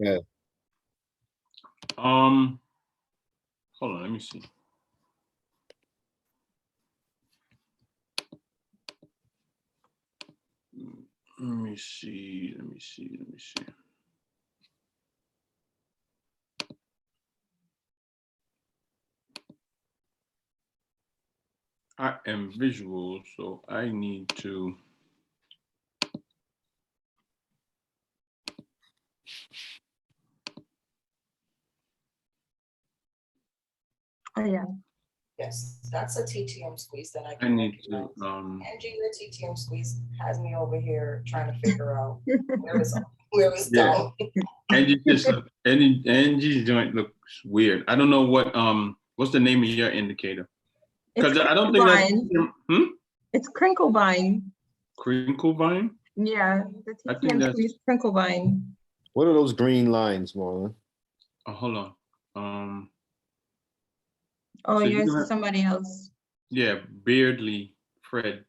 Yeah. Hold on, let me see. Let me see. I am visual, so I need to. Oh yeah. Yes, that's a TTM squeeze that I I can need recognize. to. Angie, your TTM squeeze has me over here trying to figure out where is Yeah. down. Angie's joint looks weird. I don't know what's the name of your indicator? Because I don't think that's. It's Crinklevine. Crinklevine? Yeah, the TTM squeeze Crinklevine. What are those green lines, Marlon? Oh, hold on. Oh, so yours is somebody else. Yeah, Beardly Fred,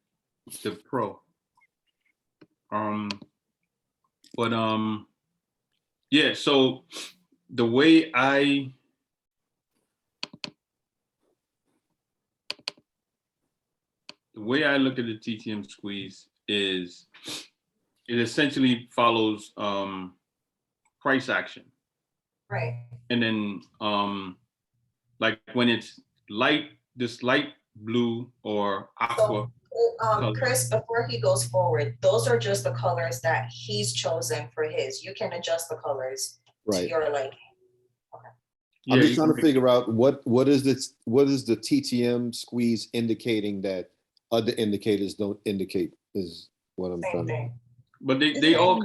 the pro. Yeah, so the way I look at the TTM squeeze is it essentially follows price action. Right. And then like when it's this light blue or aqua. So, Chris, before he goes forward, those are just the colors that he's chosen for his. You can adjust the colors to your liking. Okay. I'm just trying to figure out what is the TTM squeeze indicating that other indicators don't indicate is what I'm trying to. But they all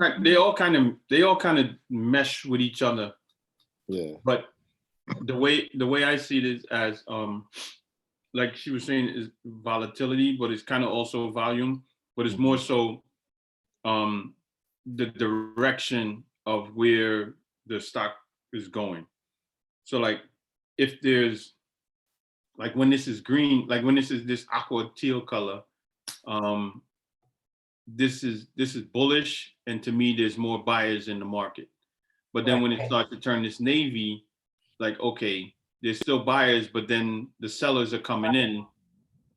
kind of mesh with each other. Yeah. But the way I see it is as like she was saying is volatility, but it's kind of also volume, but it's more so the direction of where the stock is going. So like if there's like when this is green, like when this is this aqua teal color, this is bullish, and to me there's more buyers in the market. But then when it starts to turn this navy, like okay, there's still buyers, but then the sellers are coming in,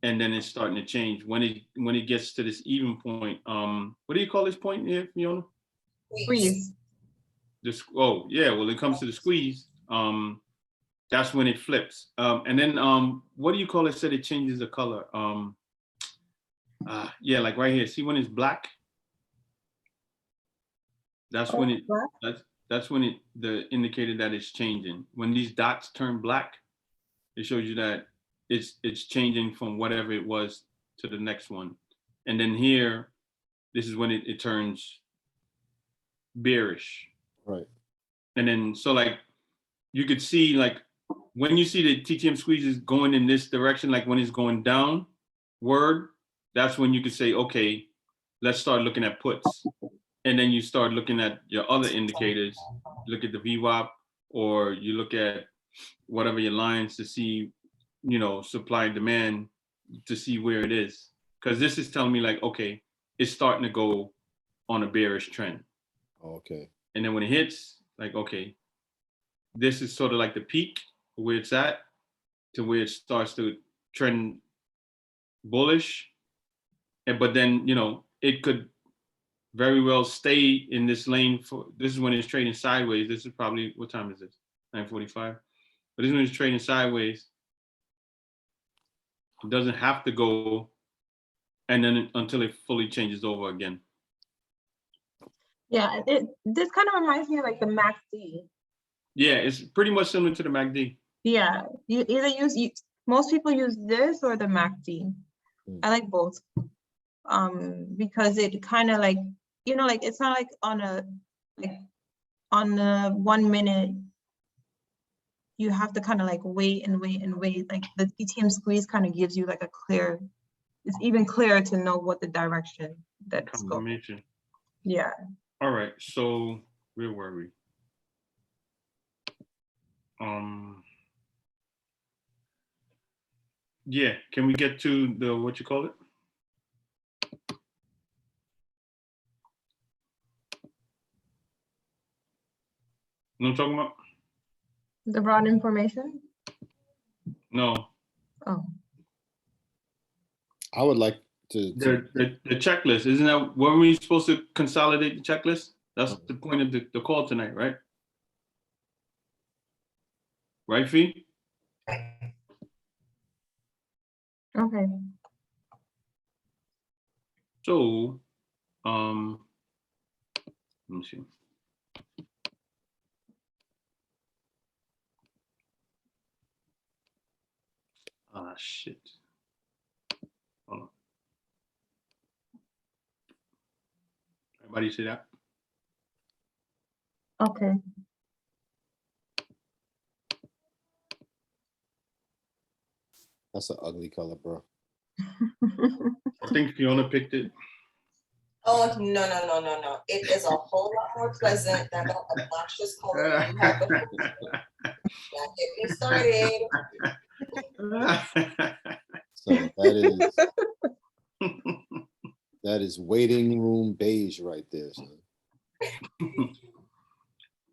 and then it's starting to change. When it gets to this even point, what do you call this point here, Fiona? Squeeze. Oh yeah, well it comes to the squeeze. That's when it flips. And then what do you call it? Said it changes the color. Yeah, like right here. See when it's black? That's when it. That's when it the indicator that it's changing. When these dots turn black, it shows you that it's changing from whatever it was to the next one. And then here, this is when it turns bearish. Right. And then so like you could see like when you see the TTM squeezes going in this direction, like when it's going downward, that's when you could say, okay, let's start looking at puts. And then you start looking at your other indicators, look at the VWAP, or you look at whatever your lines to see, supply and demand to see where it is. Because this is telling me like, okay, it's starting to go on a bearish trend. Okay. And then when it hits, like, okay, this is sort of like the peak where it's at to where it starts to trend bullish. But then, it could very well stay in this lane this is when it's trading sideways. This is probably, what time is this? 9:45. But this is when it's trading sideways. It doesn't have to go and then until it fully changes over again. Yeah, this kind of reminds me of like the MACD. Yeah, it's pretty much similar to the MACD. Yeah, you either most people use this or the MACD. I like both. Because it kind of like, like it's not like on the 1 minute, you have to kind of like wait and wait and wait. Like the TTM squeeze kind of gives you like it's even clearer to know what the direction that's going. Yeah. All right, so where were we? Yeah, can we get to the, what you call it? You know what I'm talking about? The broad information? No, Oh, I would like to, the checklist. Isn't that, weren't we supposed to consolidate the checklist? That's the point of the call tonight, right? Right, Fee? okay. So, let me see. Ah, shit. Hold on. Everybody see that? Okay. that's an ugly color, bro. I think Fiona picked it. Oh, no. It is a whole lot more pleasant than the obnoxious color you have before. Don't get me started. So that is waiting room beige right there, son.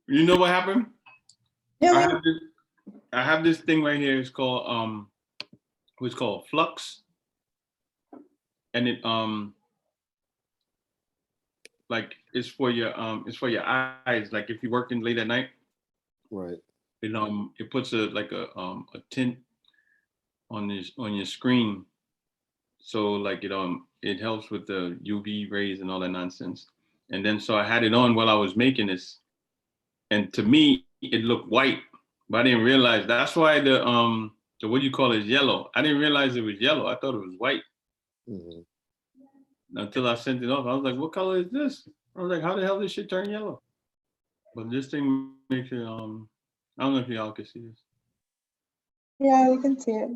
You know what happened? Yeah. I have this thing right here. It's called what's called Flux, and it like it's for your eyes. Like if you're working late at night, Right. it puts a tint on your screen, so like it helps with the UV rays and all that nonsense. And then so I had it on while I was making this, and to me it looked white, but I didn't realize that's why the what do you call it is yellow. I didn't realize it was yellow. I thought it was white. Mm-hmm. Until I sent it off. I was like, what color is this? I was like, how the hell did this shit turn yellow? But this thing makes it, I don't know if y'all can see this. Yeah, we can see it.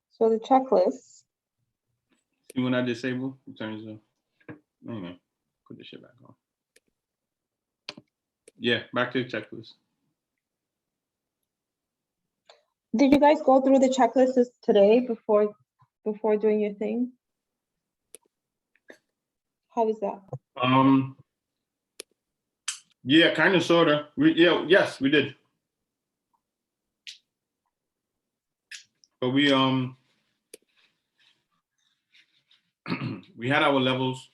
So the checklist. See when I disable, it turns off. Anyway, put this shit back on. Yeah, back to the checklist. Did you guys go through the checklists today before doing your thing? How was that? Yeah, kind of, sort of. Yes, we did. But we we had our levels.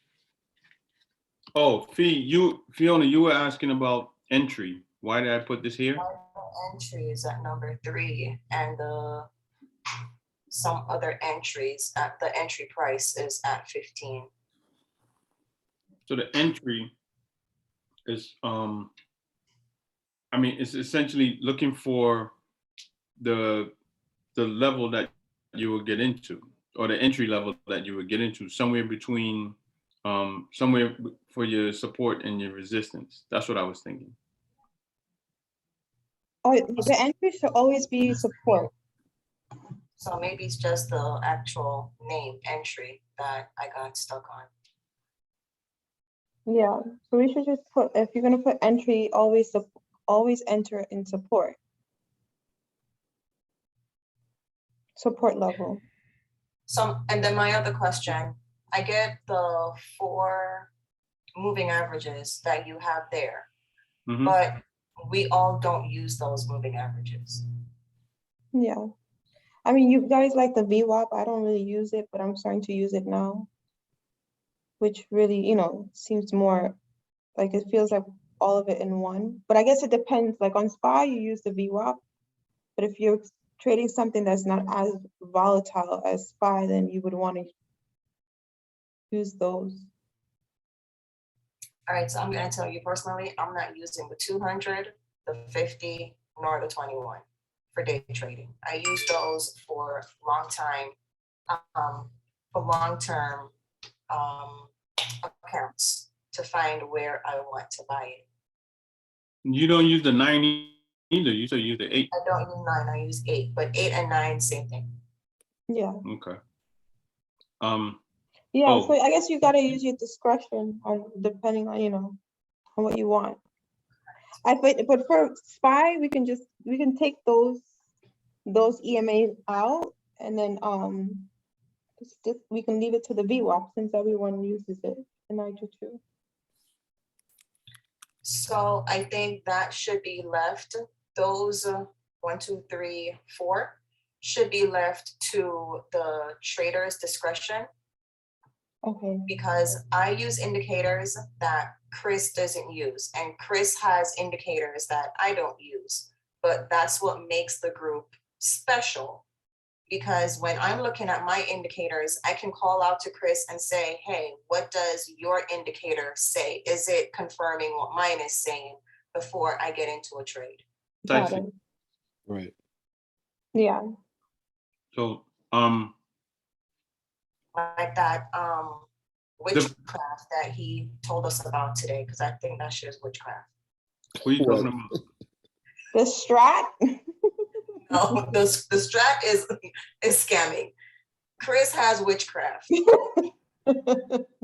Oh, Fiona, you were asking about entry. Why did I put this here? Entry is at number 3, and some other entries at the entry price is at 15. So the entry is it's essentially looking for the level that you will get into, or the entry level that you would get into, somewhere between somewhere for your support and your resistance. That's what I was thinking. Oh, the entry should always be support. So maybe it's just the actual name entry that I got stuck on. Yeah, so we should just put, if you're gonna put entry, always enter in support. Support level. So, and then my other question, I get the 4 moving averages that you have there, but we all don't use those moving averages. Yeah. I mean, you guys like the VWAP. I don't really use it, but I'm starting to use it now, which really, seems more like it feels like all of it in one. But I guess it depends. Like on SPY, you use the VWAP, but if you're trading something that's not as volatile as SPY, then you would want to use those. All right, so I'm going to tell you personally, I'm not using the 200, the 50, nor the 21 for day trading. I use those for long-term accounts to find where I want to buy it. You don't use the 9 either. You still use the 8. I don't use 9. I use 8, but 8 and 9, same thing. Yeah. Okay. Yeah. So I guess you gotta use your discretion on depending on on what you want. But for SPY, we can take those EMAs out, and then we can leave it to the VWAP since everyone uses it in Niger too. So I think that should be left. Those 1, 2, 3, 4 should be left to the trader's discretion, Okay. because I use indicators that Chris doesn't use, and Chris has indicators that I don't use. But that's what makes the group special, because when I'm looking at my indicators, I can call out to Chris and say, hey, what does your indicator say? Is it confirming what mine is saying before I get into a trade? Got it. Right. Yeah. So, Like that witchcraft that he told us about today, because I think that shit is witchcraft. what are you What? talking about? The strat. No, the strat is scamming. Chris has witchcraft.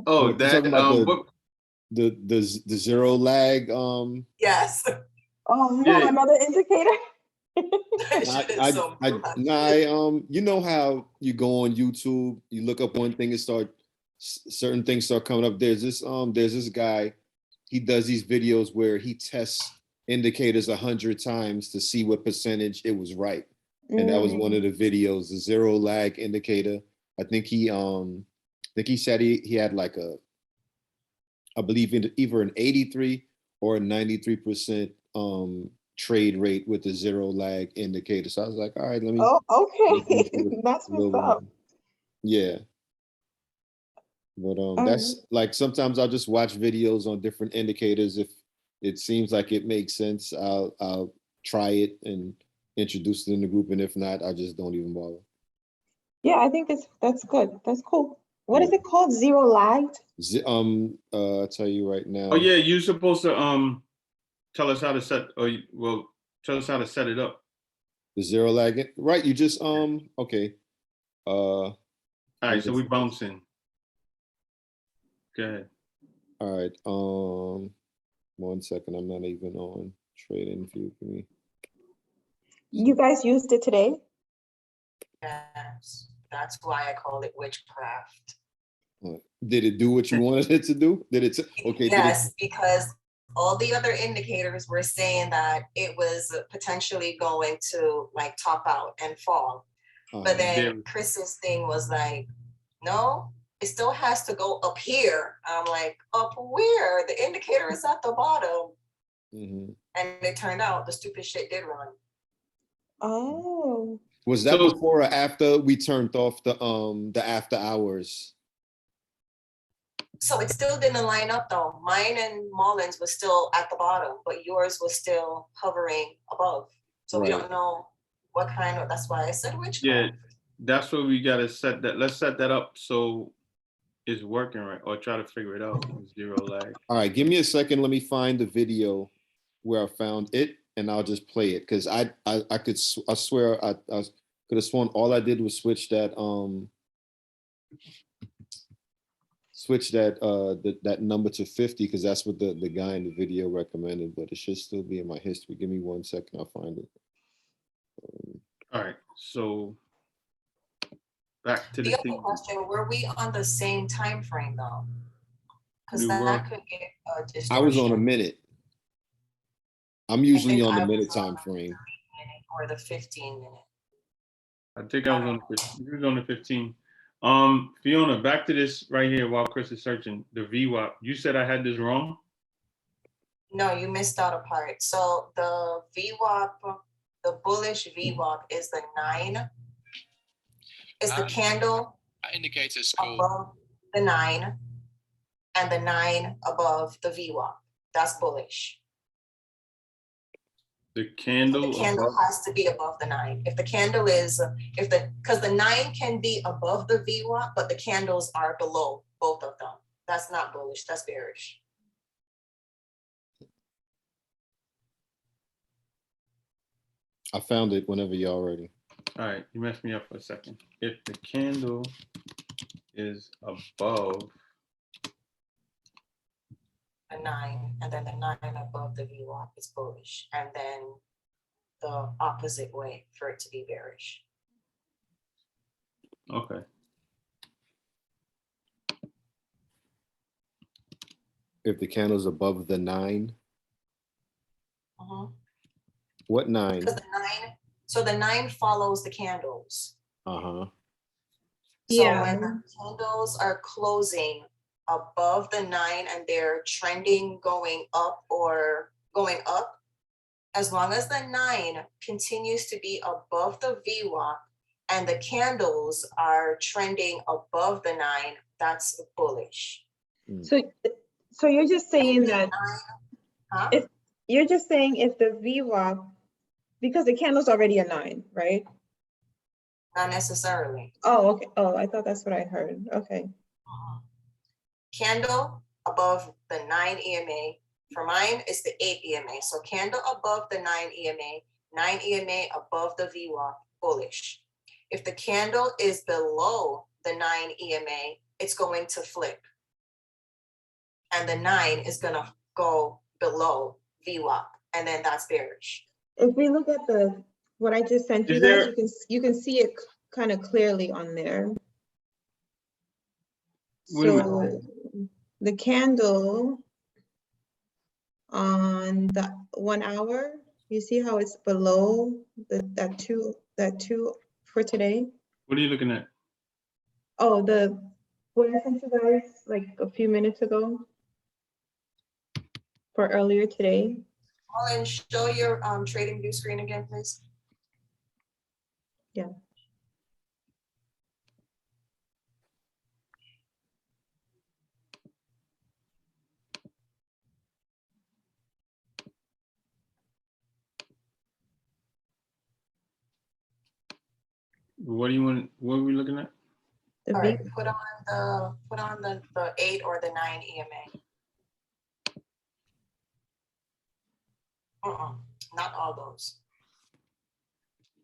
Oh, You're that, talking about what, the zero lag. Yes. Oh no, Yeah. another indicator. That shit is so brutal. You know how you go on YouTube, you look up one thing and certain things start coming up. There's this guy, he does these videos where he tests indicators 100 times to see what percentage it was right. And that was one of the videos, the zero lag indicator. I think he said he had like I believe either an 83 or a 93% trade rate with the zero lag indicator. So I was like, all right, let me. Oh, okay. look into it That's a little what's up. more. Yeah. But All that's like sometimes I'll just watch videos on different indicators. If it seems like it makes sense, I'll try it and introduce it in the group. And if not, I just don't even bother. Yeah, I think that's good. That's cool. What is Yeah. it called? Zero lagged? I'll tell you right now. oh yeah, you're supposed to tell us how to set, tell us how to set it up. The zero lag, right? You just okay. All right, so we bouncing. Go ahead. All right. 1 second. I'm not even on trading view for me. You guys used it today? Yes. That's why I call it witchcraft. Did it do what you wanted it to do? Did it? Okay. Yes, because all the other indicators were saying that it was potentially going to like top out and fall. But then Chris's thing was like, no, it still has to go up here. I'm like, up where? The indicator is at the bottom. Mm-hmm. And it turned out the stupid shit did run. Oh. Was that before or after we turned off the after hours? So it still didn't line up though. Mine and Mullins was still at the bottom, but yours was still hovering above. So we don't know what kind of, that's why I said witchcraft. Yeah, that's what we gotta set that. Let's set that up so it's working right, or try to figure it out. Zero lag. All right, give me a second. Let me find the video where I found it, and I'll just play it because I swear I could have sworn all I did was switch that that number to 50 because that's what the guy in the video recommended, but it should still be in my history. Give me 1 second, I'll find it. All right, so back to the other question, were we on the same time frame though? Because that could get a distortion. I was on a minute. I'm usually on the minute time frame. Or the 15 minute. I think I was on you was on the 15. Fiona, back to this right here while Chris is searching, the VWAP. You said I had this wrong? No, you missed out a part. So the VWAP, the bullish VWAP is the 9. Is the candle indicators above the 9 and the 9 above the VWAP. That's bullish. The candle, the candle has to be above the 9. If the candle is, because the 9 can be above the VWAP, but the candles are below both of them. That's not bullish, that's bearish. I found it whenever y'all ready. All right, you messed me up for a second. If the candle is above the 9, and then the 9 above the VWAP is bullish, and then the opposite way for it to be bearish. Okay. If the candle's above the 9. What 9? Because the 9 follows the candles. Uh-huh. So Yeah. when the candles are closing above the 9 and they're trending going up or going up, as long as the 9 continues to be above the VWAP and the candles are trending above the 9, that's bullish. So you're just saying that Huh? if you're just saying if the VWAP, because the candle's already a 9, right? Not necessarily. Oh, okay. Oh, I thought that's what I heard. Okay. Candle above the 9 EMA. For mine, it's the 8 EMA. So candle above the 9 EMA, 9 EMA above the VWAP, bullish. If the candle is below the 9 EMA, it's going to flip. And the 9 is going to go below VWAP. And then that's bearish. If we look at what I just sent you guys, you can see it kind of clearly on there. So the candle on the 1 hour, you see how it's below that two for today? What are you looking at? Oh, what I sent you guys like a few minutes ago for earlier today. Colin, show your trading view screen again, please. Yeah. What do you want? What are we looking at? The All V. right, put on the 8 or the 9 EMA. Not all those.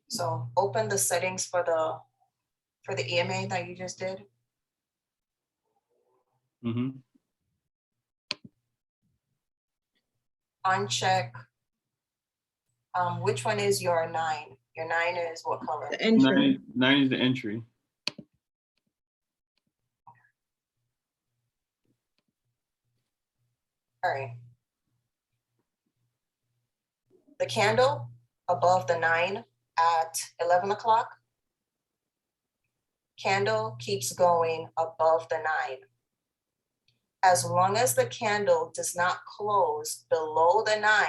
So open the settings for the EMA that you just did. Uncheck. Which one is your 9? Your 9 is what color? The entry. 9 is the entry. All right. The candle above the 9 at 11 o'clock. Candle keeps going above the 9. As long as the candle does not close below the 9,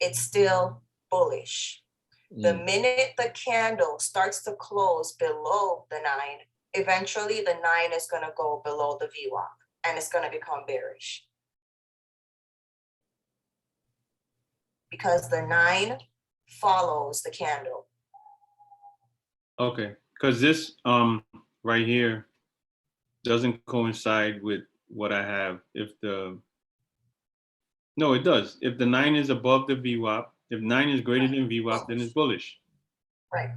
it's still bullish. The minute the candle starts to close below the 9, eventually the 9 is going to go below the VWAP and it's going to become bearish. Because the 9 follows the candle. Okay, because this right here doesn't coincide with what I have. No, it does. If the 9 is above the VWAP, if 9 is greater than VWAP, then it's bullish. Right.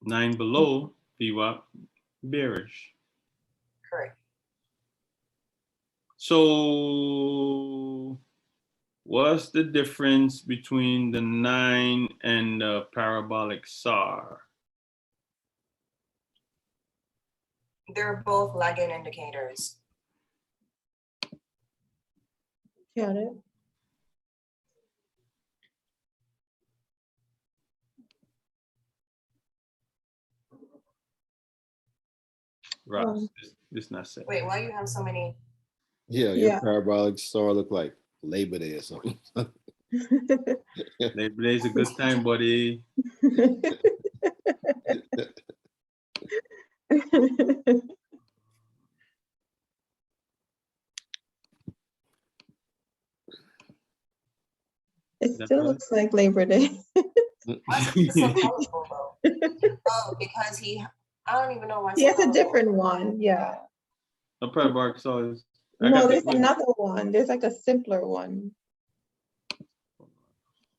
9 below VWAP, bearish. Correct. So what's the difference between the 9 and the parabolic SAR? They're both lagging indicators. Got it. Ross, this not set. Wait, why you have so many? Yeah, your parabolic star look like Labor Day or something. Labor Day's a good time, buddy. It still looks like Labor Day. It's so colorful though. Oh, because I don't even know why. He has a different one, yeah. The parabolic SAR is. No, there's another one. There's like a simpler one.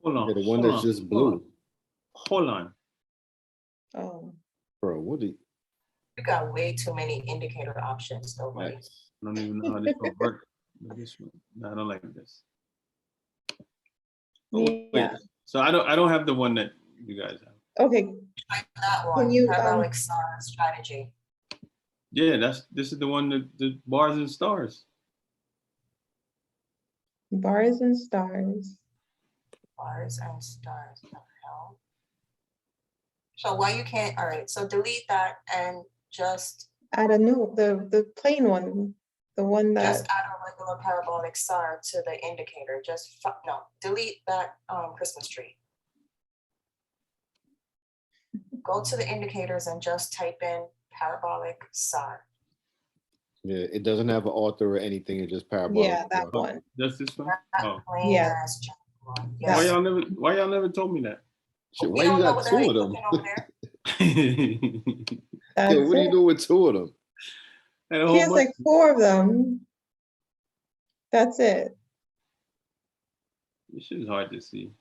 Hold on. Yeah, the one that's just blue. Hold on. Oh. Bro, what do you? You got way too many indicator options though, right? I don't even know how this one works. This one, no, I don't like this. Oh, Yeah. wait. So I don't have the one that you guys have. Okay. That one. Can you parabolic SAR strategy? Yeah, this is the one that the bars and stars. Bars and stars. Bars and stars. What the hell? So why you can't? All right. So delete that and just Add a new, the plain one, the one just that, add a regular parabolic star to the indicator. Just no, delete that Christmas tree. Go to the indicators and just type in parabolic star. Yeah, it doesn't have an author or anything. It's just parabolic. yeah, that one. Just this one? That Oh. plain Yeah. ass junk one. That Why Yes. y'all never told me that? Shit, We why you don't know got what the hell two you of them? cooking over there. That's Yo, what do you it. do with two of them? And a He whole has bunch- like 4 of them. That's it. This shit is hard to see.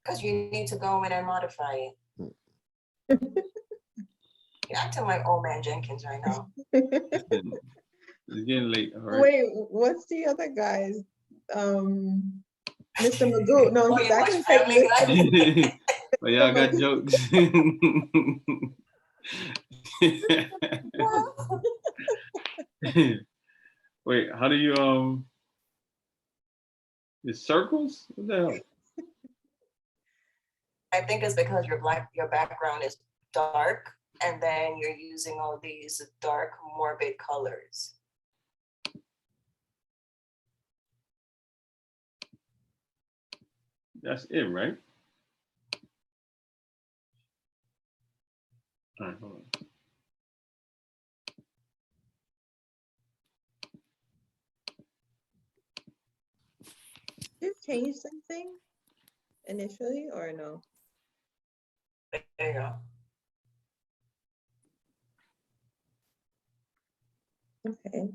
Because you need to go in and modify it. You're acting like old man Jenkins right now. It's getting late. All right. Wait, what's the other guy's? Mr. Magoo. No, Oh, you that watch can take Family Mr. Guy? But y'all got jokes. Wait, how do you it's circles? What the hell? I think it's because your background is dark, and then you're using all these dark, morbid colors. That's it, right? All right, hold on. Did you change something initially or no? There you go. Okay.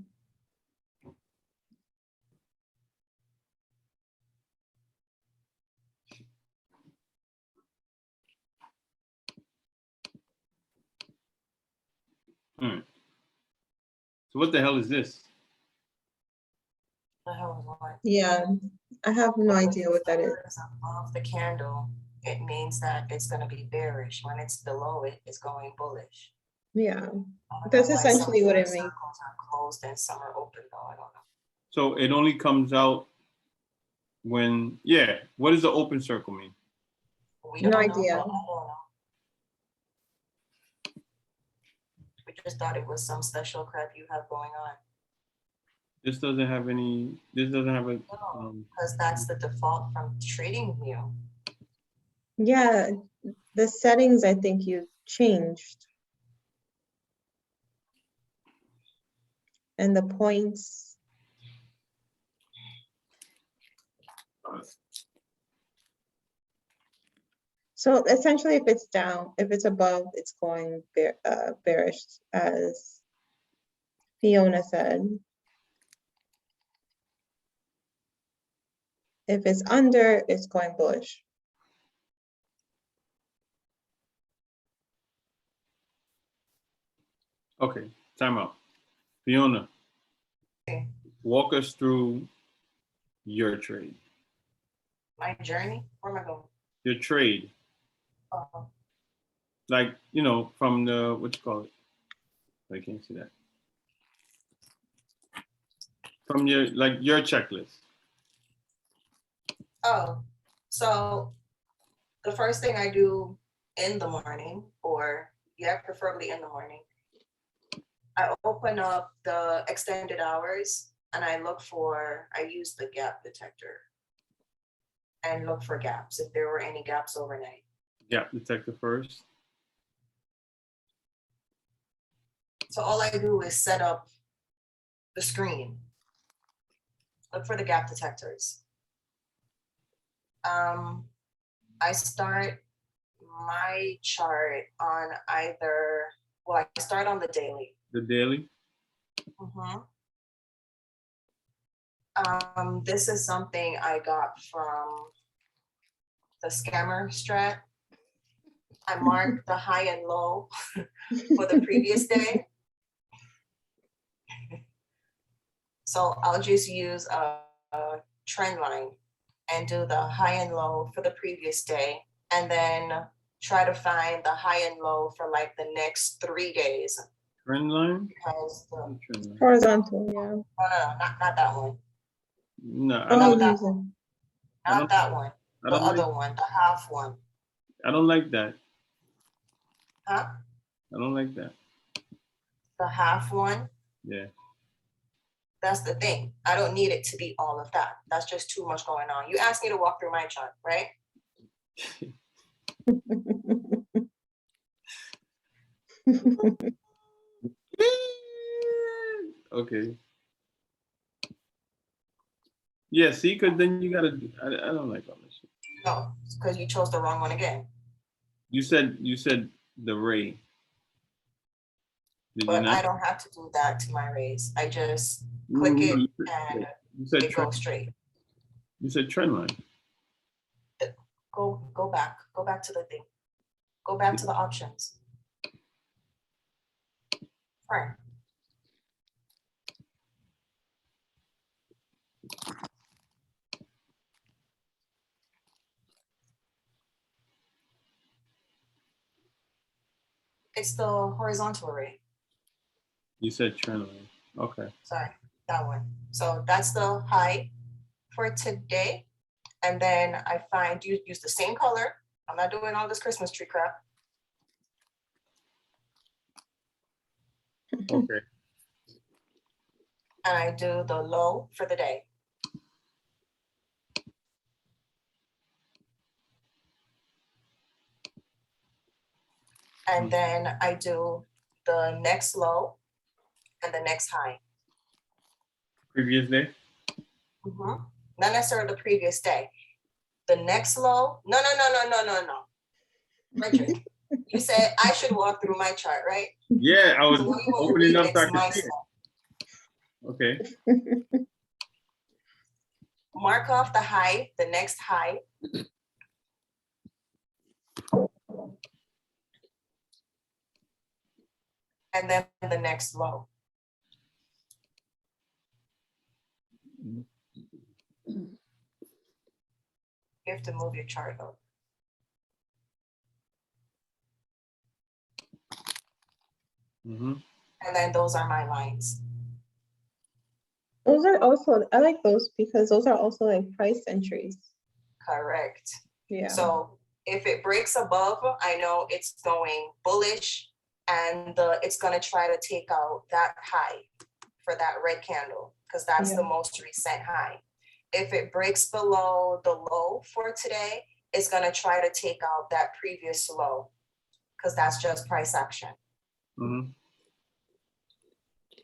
So what the hell is this? The hell is what? Yeah, I have no idea what that is. It's above the candle. It means that it's going to be bearish. When it's below it, it's going bullish. Yeah, I don't that's know why some essentially what it circles means. are closed and some are open, though. I don't know. So it only comes out when, yeah, what does the open circle mean? We No don't know. idea. I don't know. We just thought it was some special crap you have going on. This doesn't have any, this doesn't have a, No, because that's the default from trading view. Yeah, the settings I think you changed. And the points. So essentially, if it's down, if it's above, it's going bearish, as Fiona said. If it's under, it's going bullish. okay, time out. Fiona, Okay. walk us through your trade. My journey, where am I going? Your trade, like, you know, from the, what you call it? I can't see that. From your, like your checklist. Oh, so the first thing I do in the morning, or yeah, preferably in the morning, I open up the extended hours and I use the gap detector and look for gaps, if there were any gaps overnight. Gap detector first. So all I do is set up the screen, look for the gap detectors. I start my chart on either, well, I start on the daily. The daily. This is something I got from the scammer strat. I marked the high and low for the previous day. So I'll just use a trend line and do the high and low for the previous day, and then try to find the high and low for like the next 3 days. Trend line? Because Trend line. Horizontal, yeah. no, not that one. No, I Oh, don't, that using. I don't, Not that one, I the don't like, other one, the half one. I don't like that. Huh? I don't like that. The half one, Yeah. that's the thing. I don't need it to be all of that. That's just too much going on. You asked me to walk through my chart, right? Okay. Yeah, see, because then you gotta. I don't like all this shit. No, because you chose the wrong one again. You said the ray. Did you But I not? don't have to do that to my raise. I just No, click no, it you and said it trend. goes straight. You said trend line. Go back to the thing. Go back to the options. Fine. It's the horizontal array. You said trend line. Okay. Sorry, that one. So that's the high for today. And then I find you use the same color. I'm not doing all this Christmas tree crap. Okay. And I do the low for the day. And then I do the next low and the next high. Previous day. Not necessarily the previous day. The next low, no. Richard, you said I should walk through my chart, right? Yeah, I was So what do you want opening to up so I remix could my see it. stuff? Okay. Mark off the high, the next high. And then the next low. You have to move your chart up. And then those are my lines. Those are also, I like those because those are also like price entries. Correct. Yeah. So if it breaks above, I know it's going bullish and it's going to try to take out that high for that red candle because that's the most recent high. If it breaks below the low for today, it's going to try to take out that previous low because that's just price action.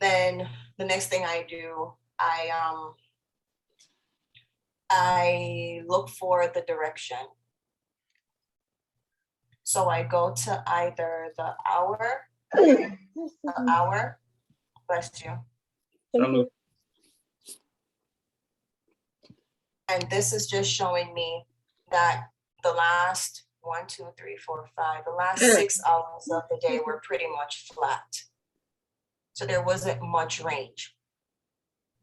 Then the next thing I do, I look for the direction. So I go to either the hour, bless you. Thank you. And this is just showing me that the last 1, 2, 3, 4, 5, the last 6 hours of the day were pretty much flat. So there wasn't much range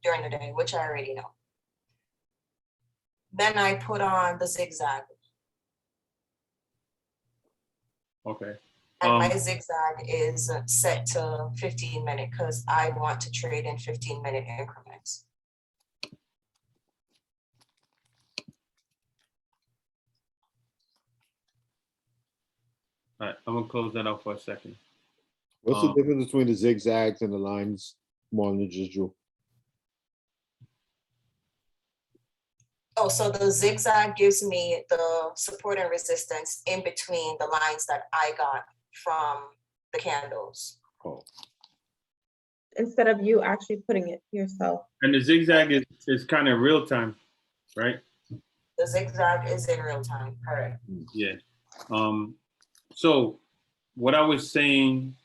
during the day, which I already know. Then I put on the zigzag. Okay. And my zigzag is set to 15-minute because I want to trade in 15-minute increments. All right, I'm gonna close that out for a second. What's the difference between the zigzags and the lines, Marlon Jujul? Oh, so the zigzag gives me the support and resistance in between the lines that I got from the candles. Oh. Instead of you actually putting it yourself. And the zigzag is kind of real time, right? The zigzag is in real time, correct? Yeah. So what I was saying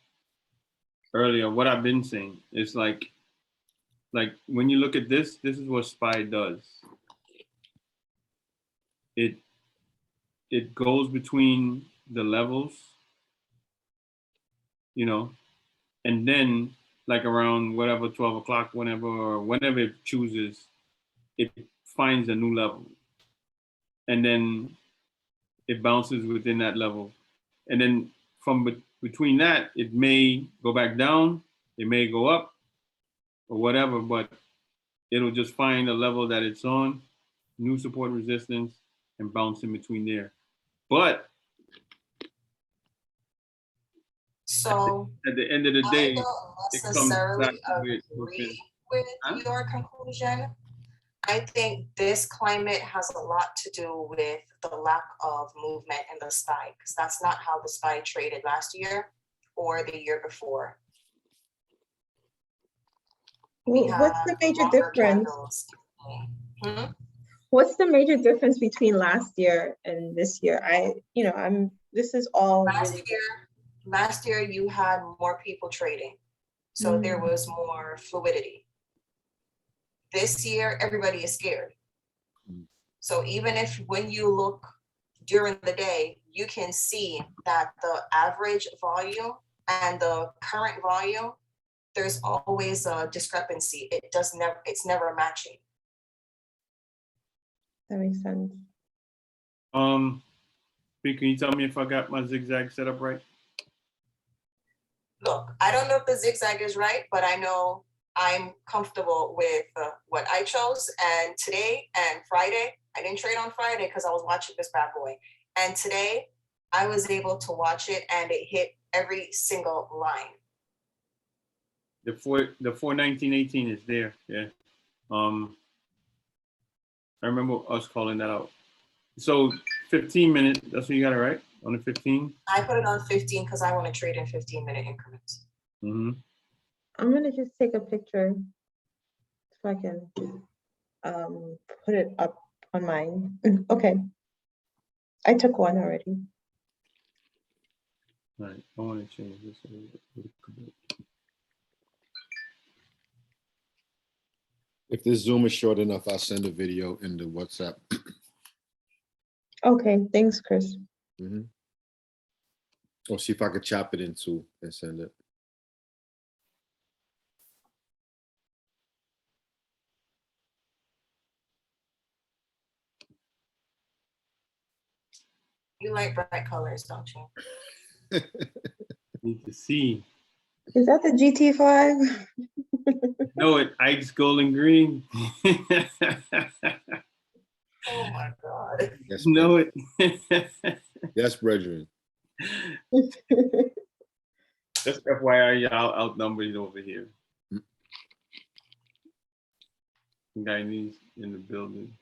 earlier, what I've been saying is like when you look at this is what SPY does. It goes between the levels, you know, and then like around whatever 12 o'clock, whenever it chooses, it finds a new level. And then it bounces within that level. And then from between that, it may go back down, it may go up or whatever, but it'll just find a level that it's on, new support and resistance, and bounce in between there. But So at the end of the I day, don't it comes back necessarily with agree with Huh? your conclusion. I think this climate has a lot to do with the lack of movement in the SPY, because that's not how the SPY traded last year or the year before. We What's the had major longer difference? candles. Hmm? What's the major difference between last year and this year? This is all really Last year you had more people trading, so there was more fluidity. This year, everybody is scared. So even if when you look during the day, you can see that the average volume and the current volume, there's always a discrepancy. It's never matching. That makes sense. Can you tell me if I got my zigzag set up right? Look, I don't know if the zigzag is right, but I know I'm comfortable with what I chose. And today and Friday, I didn't trade on Friday because I was watching this bad boy. And today I was able to watch it and it hit every single line. The 41918 is there. Yeah. I remember us calling that out. So 15 minutes, that's what you got it right? On the 15? I put it on 15 because I want to trade in 15-minute increments. Mm-hmm. I'm gonna just take a picture so I can put it up on mine. Okay. I took one already. All right, I want to change this a little bit. If this Zoom is short enough, I'll send a video in the WhatsApp. Okay, thanks, Chris. Mm-hmm. Or see if I could chop it in two and send it. You like bright colors, don't you? Need to see. Is that the GT5? Know it, Ike's Golden Green. Oh my God. Yes, Know it. yes, brethren. Just FYI, y'all outnumbered over here. Guyanese in the building.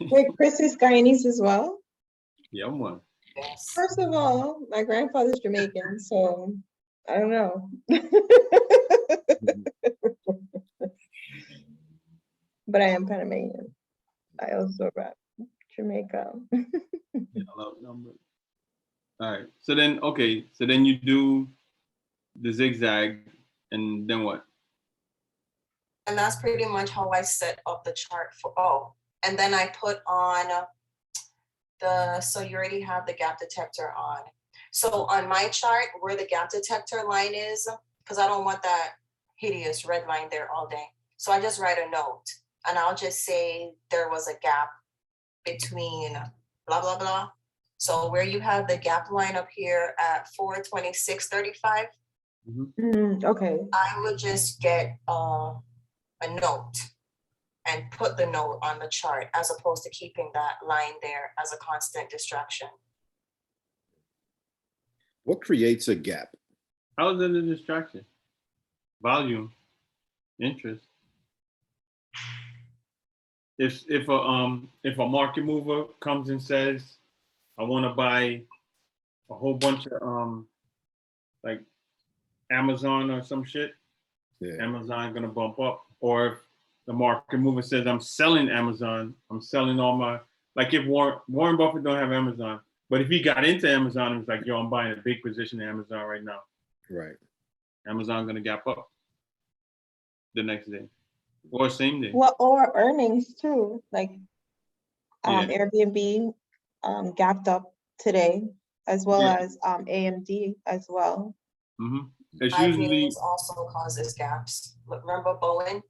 Wait, Chris is Guyanese as well? Yeah, I'm one. Yes. First of all, my grandfather's Jamaican, so I don't know. But I am Panamanian. I also rap Jamaica. Y'all outnumbered. All right. So then, okay. So then you do the zigzag, and then what? And that's pretty much how I set up the chart for, and then I put on so you already have the gap detector on. So on my chart, where the gap detector line is, because I don't want that hideous red line there all day. So I just write a note and I'll just say there was a gap between blah, blah, blah. So where you have the gap line up here at 426.35, Okay. I would just get a note and put the note on the chart as opposed to keeping that line there as a constant distraction. What creates a gap? How is it a distraction? Volume, interest. If a market mover comes and says, I want to buy a whole bunch of like Amazon or some shit, Yeah. Amazon gonna bump up. Or if the market mover says, I'm selling Amazon, I'm selling all my, like if Warren Buffett don't have Amazon, but if he got into Amazon and was like, yo, I'm buying a big position in Amazon right now. Right. Amazon gonna gap up the next day or same day. Well, or earnings too, like Yeah. Airbnb gapped up today, as well as AMD as well. Mm-hmm. It's High usually news also causes gaps. Remember Boeing?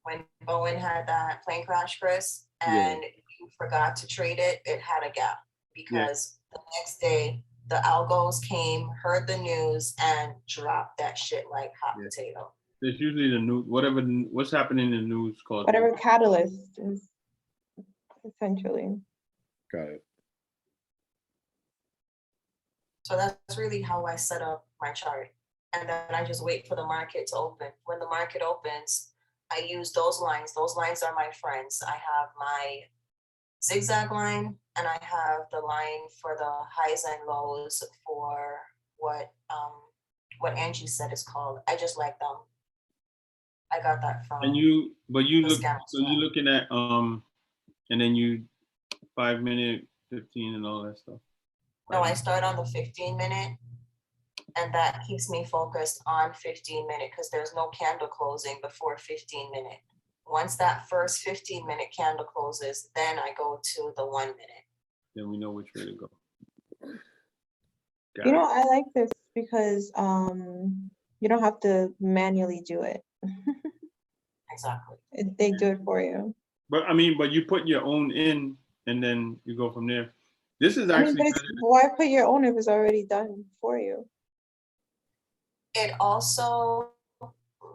When Boeing had that plane crash, Chris, and you forgot to trade it, it had a gap because the next day the algos came, heard the news, and dropped that shit like hot potato. There's usually the news, what's happening in the news called. Whatever catalyst is essentially. Got it. So that's really how I set up my chart. And then I just wait for the market to open. When the market opens, I use those lines. Those lines are my friends. I have my zigzag line and I have the line for the highs and lows for what Angie said is called. I just like them. I got that from. And you look, scam so you're looking at, and then you 5 minute, 15 and all that stuff. No, I start on the 15-minute and that keeps me focused on 15-minute because there's no candle closing before 15-minute. Once that first 15-minute candle closes, then I go to the 1 minute. Then we know which way to go. Got You it. know, I like this because you don't have to manually do it. Exactly. They do it for you. But I mean, but you put your own in and then you go from there. This is I mean, actually but why put your own if it's already done for you? It also,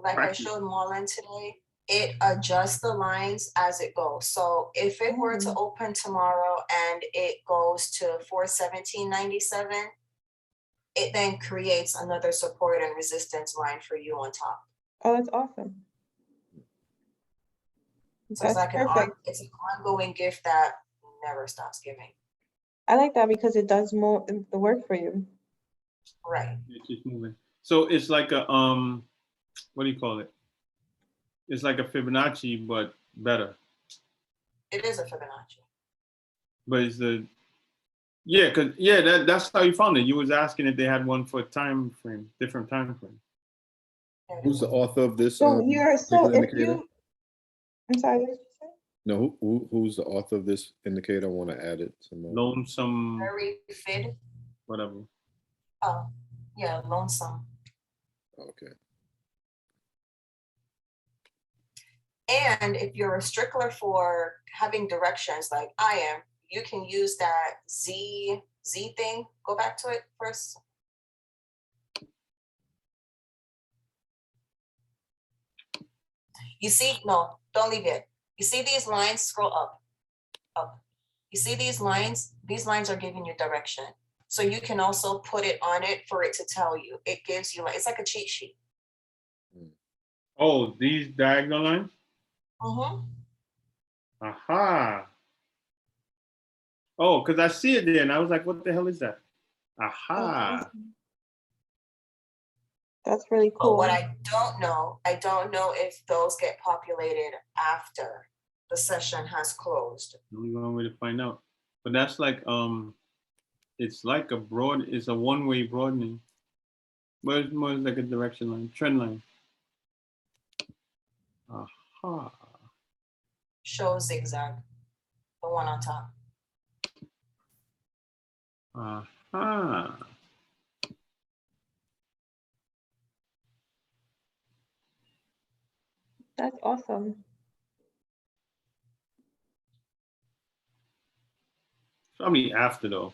like Practice. I showed Marlon today, it adjusts the lines as it goes. So if it were to open tomorrow and it goes to 417.97, it then creates another support and resistance line for you on top. Oh, that's awesome. So That's it's like perfect. it's an ongoing gift that never stops giving. I like that because it does more the work for you. Right. It keeps moving. So it's like a what do you call it? It's like a Fibonacci, but better. It is a Fibonacci. But it's that's how you found it. You was asking if they had one for time frame, different time frame. Who's the author of this? So you're so if indicator? you. I'm sorry. What did you say? No, who's the author of this indicator? I want to add it. Lonesome. Very fit. Whatever. Oh, yeah, lonesome. Okay. And if you're a stickler for having directions like I am, you can use that Z thing. Go back to it first. You see, no, don't leave it. You see these lines, scroll up. You see these lines? These lines are giving you direction. So you can also put it on it for it to tell you. It gives you, it's like a cheat sheet. Oh, these diagonal lines? Mm-hmm. Aha. Oh, because I see it there and I was like, what the hell is that? Aha. Awesome. That's really But cool. what I don't know if those get populated after the session has closed. Only one way to find out. But that's like it's like it's a one-way broadening. But it's more like a direction line, trend line. Aha. Show zigzag, the one on top. Aha. That's awesome. Probably after though.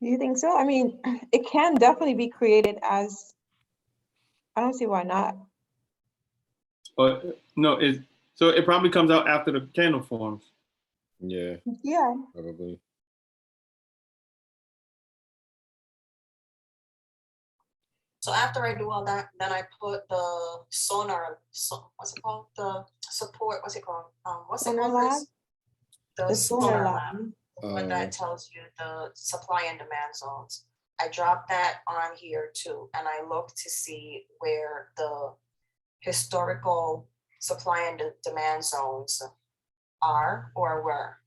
Do you think so? I mean, it can definitely be created as, I don't see why not. But no, so it probably comes out after the candle forms. Yeah. Yeah. Probably. So after I do all that, then I put the sonar, what's it called? The support, what's it called? What's it Sonar called? lab? Chris? The The sonar sonar lab. lab. The one that tells you the supply and demand zones. I dropped that on here too, and I look to see where the historical supply and demand zones are or were,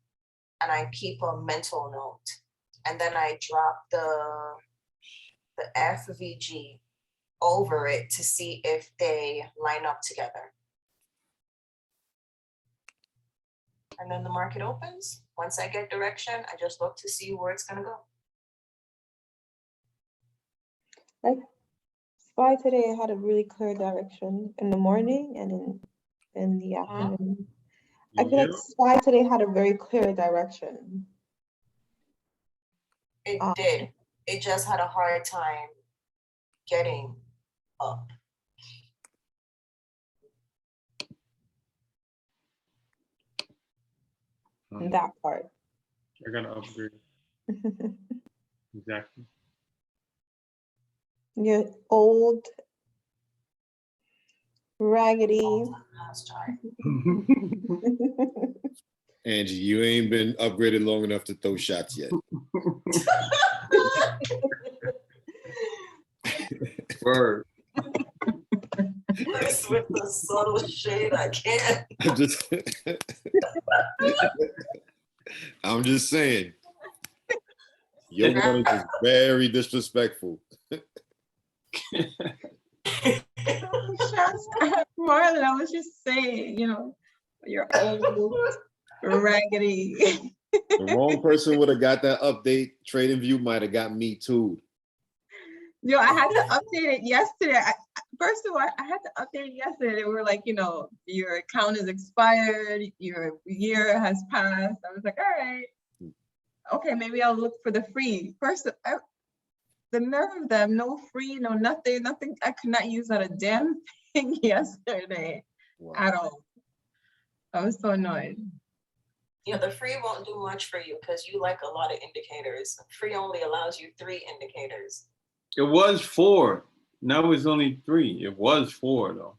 and I keep a mental note. And then I drop the FVG over it to see if they line up together. And then the market opens. Once I get direction, I just look to see where it's gonna go. Like SPY today had a really clear direction in the morning and in the afternoon. I feel like SPY today had a very clear direction. It did. It just had a hard time getting up. That part. I gotta upgrade. Exactly. Your old raggedy. Angie, you ain't been upgraded long enough to throw shots yet. Word. With the subtle shade, I can't. I'm just saying. Your one is very disrespectful. Marlon, I was just saying, you're old, raggedy. The wrong person would have got that update. Trading View might have got me too. I had to update it yesterday. First of all, I had to update it yesterday. They were like, your account is expired, your year has passed. I was like, all right, okay, maybe I'll look for the free. First, the nerve of them, no free, no nothing. I could not use not a damn thing yesterday at all. I was so annoyed. The free won't do much for you because you like a lot of indicators. Free only allows you 3 indicators. It was 4. Now it's only 3. It was 4 though.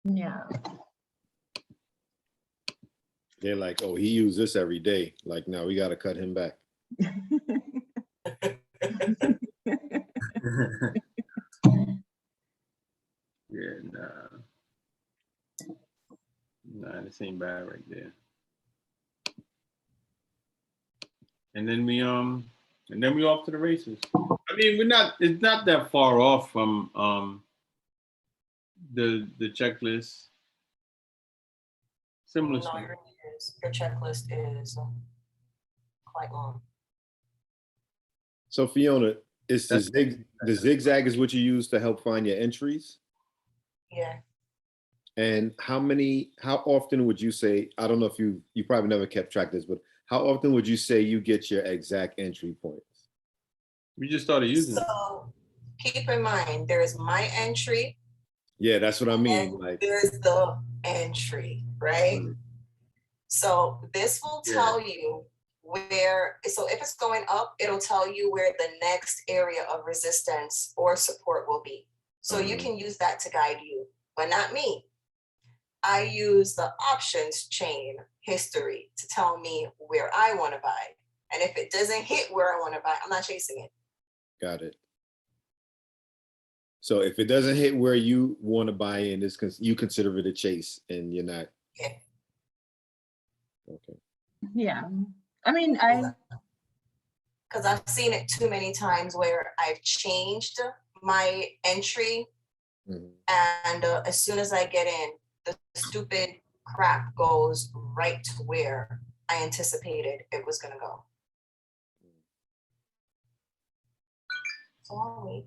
Yeah. They're like, oh, he used this every day. Like, now we got to cut him back. Yeah, nah, this ain't bad right there. And then we off to the races. I mean, it's not that far off from the checklist. Similar. No, your checklist is quite long. So Fiona, is the zigzag is what you use to help find your entries? Yeah. And how often would you say, I don't know if you probably never kept track of this, but how often would you say you get your exact entry points? We just started using it. So keep in mind, there's my entry. Yeah, that's what I mean. Like there's the entry, right? So this will tell you where, so if it's going up, it'll tell you where the next area of resistance or support will be. So you can use that to guide you, but not me. I use the options chain history to tell me where I want to buy. And if it doesn't hit where I want to buy, I'm not chasing it. Got it. So if it doesn't hit where you want to buy in, you consider it a chase and you're not. Yeah. Okay. Yeah. I mean, because I've seen it too many times where I've changed my entry and as soon as I get in, the stupid crap goes right to where I anticipated it was going to go. So I'll wait.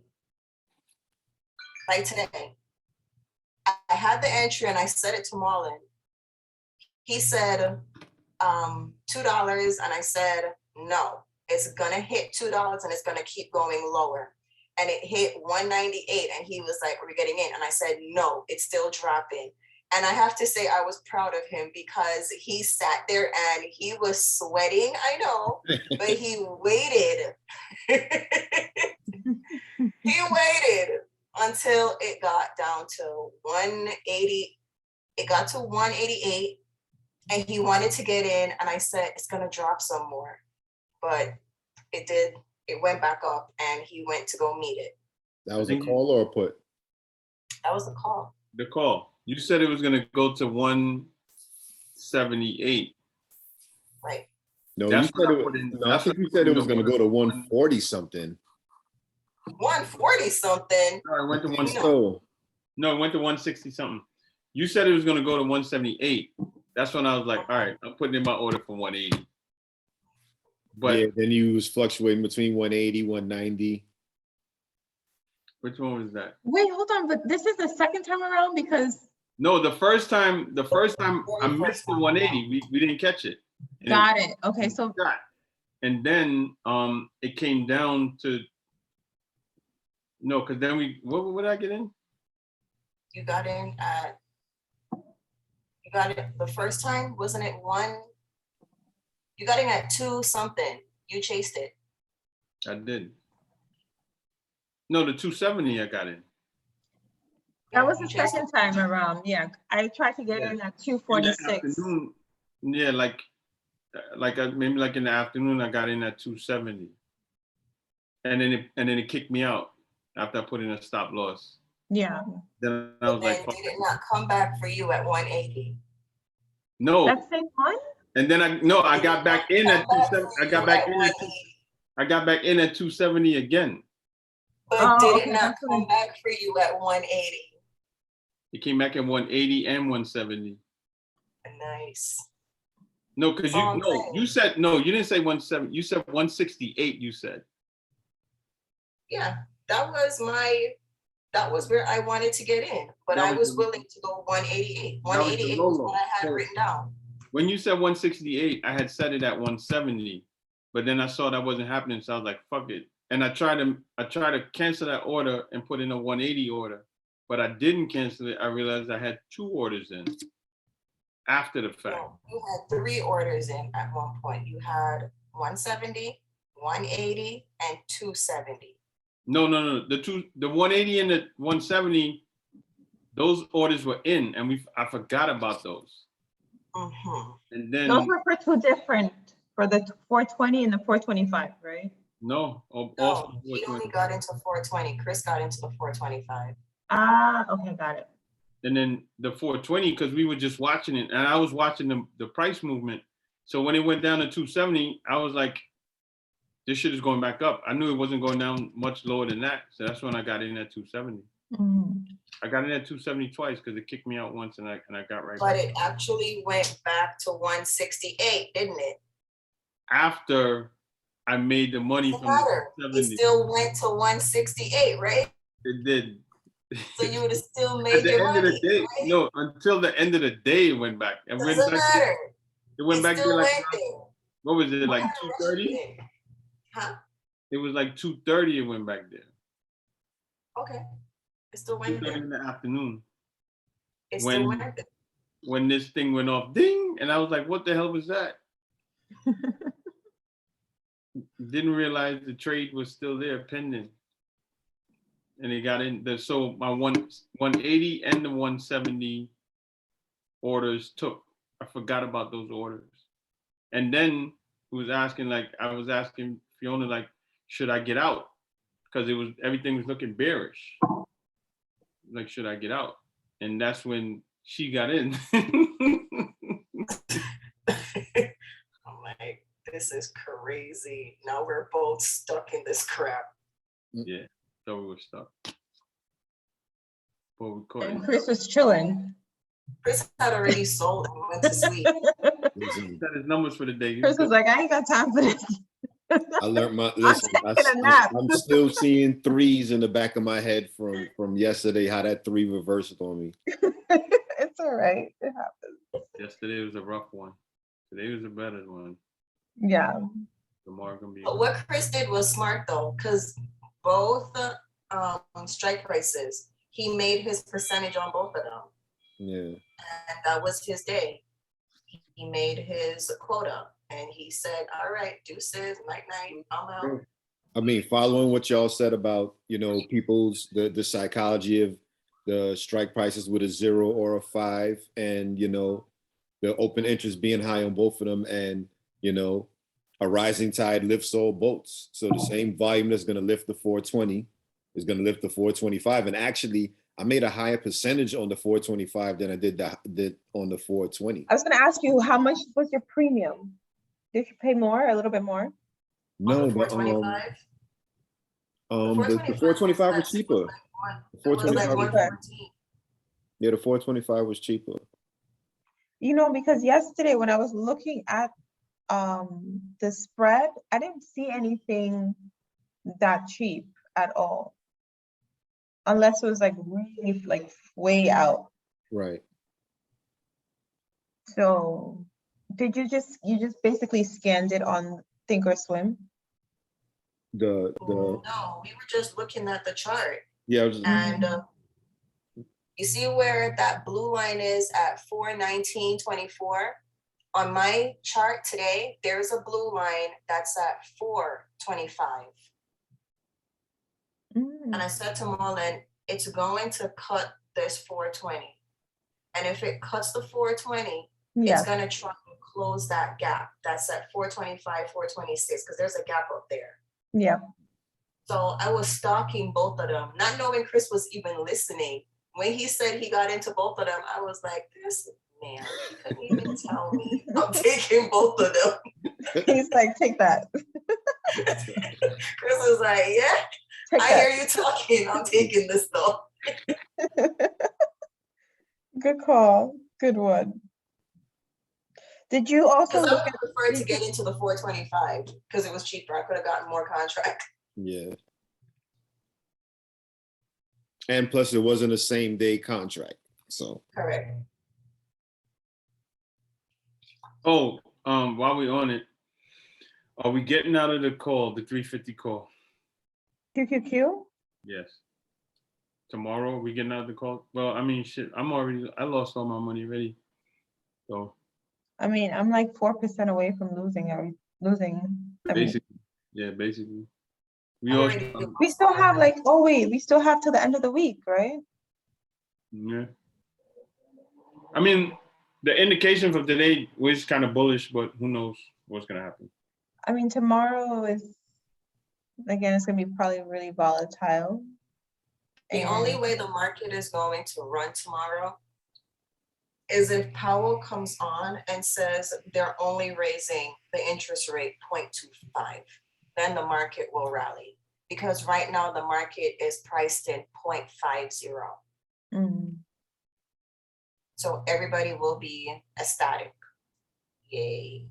Like today, I had the entry and I said it to Marlon. He said $2 and I said, no, it's gonna hit $2 and it's gonna keep going lower. And it hit 198 and he was like, are we getting in? And I said, no, it's still dropping. And I have to say I was proud of him because he sat there and he was sweating, I know, but he waited. He waited until it got down to 180. It got to 188 and he wanted to get in. And I said, it's going to drop some more. But it did. It went back up and he went to go meet it. That was a call or a put? That was the call. The call. You said it was going to go to 178. Right. No, I think you said it was going to go to 140 something. 140 something. No, it went to 160. No, it went to 160 something. You said it was going to go to 178. That's when I was like, all right, I'm putting in my order for 180. But yeah, then you was fluctuating between 180, 190. Which one was that? Wait, hold on, but this is the second time around because no, the first time I missed the 180. We didn't catch it. Got it. Okay, so and then it came down to no, because then what did I get in? You got in at got it the first time, wasn't it one? You got in at 2 something. You chased it. I did. No, the 270 I got in. That was You the chased second it. time around. Yeah, I tried to get Yeah. in at In the 246. afternoon, yeah, maybe like in the afternoon, I got in at 270, and then it kicked me out after I put in a stop loss. Yeah, Then I But was like, then fuck did it it. not come back for you at 180? No, that same one. and then I got back in at Come back 270. for I got you back at in at 180. I got back in at 270 again. But Oh, did okay, it not that's what come back for you at 180? It came back at 180 and 170. Nice. No, because That's all I'm saying. you said no, you didn't say 170. You said 168. You said. Yeah, that was where I wanted to get in, but That I was was the- willing to go 188. That was the 188 low was low. what I had So- written down. When you said 168, I had set it at 170, but then I saw that wasn't happening, so I was like, "Fuck it." And I tried to cancel that order and put in a 180 order, but I didn't cancel it. I realized I had 2 orders in after the fact. No, you had 3 orders in at one point. You had 170, 180, and 270. No. The 180 and the 170, those orders were in, and I forgot about those. Mm-hmm. And then Those were for 2 different, for the 420 and the 425, right? no, No, also he only got into 420. Chris got into the 425. Ah, okay, got it. and then the 420 because we were just watching it, and I was watching the price movement. So when it went down to 270, I was like, this shit is going back up. I knew it wasn't going down much lower than that. So that's when I got in at 270. I got in at 270 twice because it kicked me out once and I got right But back. it actually went back to 168, didn't it? After I made the money Doesn't from matter. the It 70. still went to 168, right? It did. So you would have still At made the your end of the money. day, Right? no, until the end of the day, it went back. It went Doesn't back. matter. It went It back still there like, went there. what was it, You like had to rush 230? it in. Huh? It was like 2:30. It went back there. Okay. It still went 2:30 there. in the afternoon. It when- still went there. When this thing went off, ding, and I was like, "What the hell was that?" Didn't realize the trade was still there pending, and it got in. So my 180 and the 170 orders took. I forgot about those orders, and then I was asking Fiona, like, should I get out? Because everything was looking bearish. Like, should I get out? And that's when she got in. I'm like, this is crazy. Now we're both stuck in this crap. Yeah, so we were stuck. But we caught And it. Chris was chilling. Chris had already sold and went to sleep. He set his numbers for the day. Chris was like, I ain't got time for this. I learned my listen. taking a nap. I'm still seeing 3s in the back of my head from yesterday. How that 3 reversed on me. It's all right. It happens. Yesterday was a rough one. Today was a better one. Yeah. Tomorrow gonna be. But what Chris did was smart though, because both strike prices, he made his percentage on both of them. Yeah. And that was his day. He made his quota and he said, all right, deuces, night, night, I'm out. I mean, following what y'all said about, people's the psychology of the strike prices with a 0 or a 5 and, the open interest being high on both of them and, a rising tide lifts all boats. So the same volume that's going to lift the 420 is going to lift the 425. And actually, I made a higher percentage on the 425 than I did on the 420. I was going to ask you, how much was your premium? Did you pay more, a little bit more? No, On the but 425? the 425 was cheaper. The 425 was like 114. Yeah, the 425 was cheaper. Because yesterday when I was looking at the spread, I didn't see anything that cheap at all. Unless it was like really like way out. Right. So did you just basically scanned it on Thinkorswim? The No, we were just looking at the chart yeah, I was just, and You see where that blue line is at 419.24? On my chart today, there's a blue line that's at 425. And I said to Marlon, it's going to cut this 420. And if it cuts the 420, it's going to try and close that gap. That's at 425, 426, because there's a gap up there. Yeah. So I was stalking both of them, not knowing Chris was even listening. When he said he got into both of them, I was like, this man, he couldn't even tell me. I'm taking both of them. He's like, take that. Chris was like, yeah, I hear you talking. I'm taking this though. Good call. Good one. Did you also look look at prefer to get into the 425 because it was cheaper. I could have gotten more contract. Yeah. And plus it wasn't a same day contract. So correct. Oh, while we're on it, are we getting out of the call, the 350 call? QQQ? Yes. Tomorrow we getting out of the call? Well, I mean, shit, I lost all my money already. So. I mean, I'm like 4% away from losing. Basically, yeah, basically. We still have like, we still have till the end of the week, right? Yeah. I mean, the indication for today was kind of bullish, but who knows what's gonna happen. I mean, tomorrow is, again, it's gonna be probably really volatile. The only way the market is going to run tomorrow is if Powell comes on and says they're only raising the interest rate 0.25, then the market will rally. Because right now the market is priced in 0.50. So everybody will be ecstatic. Yay.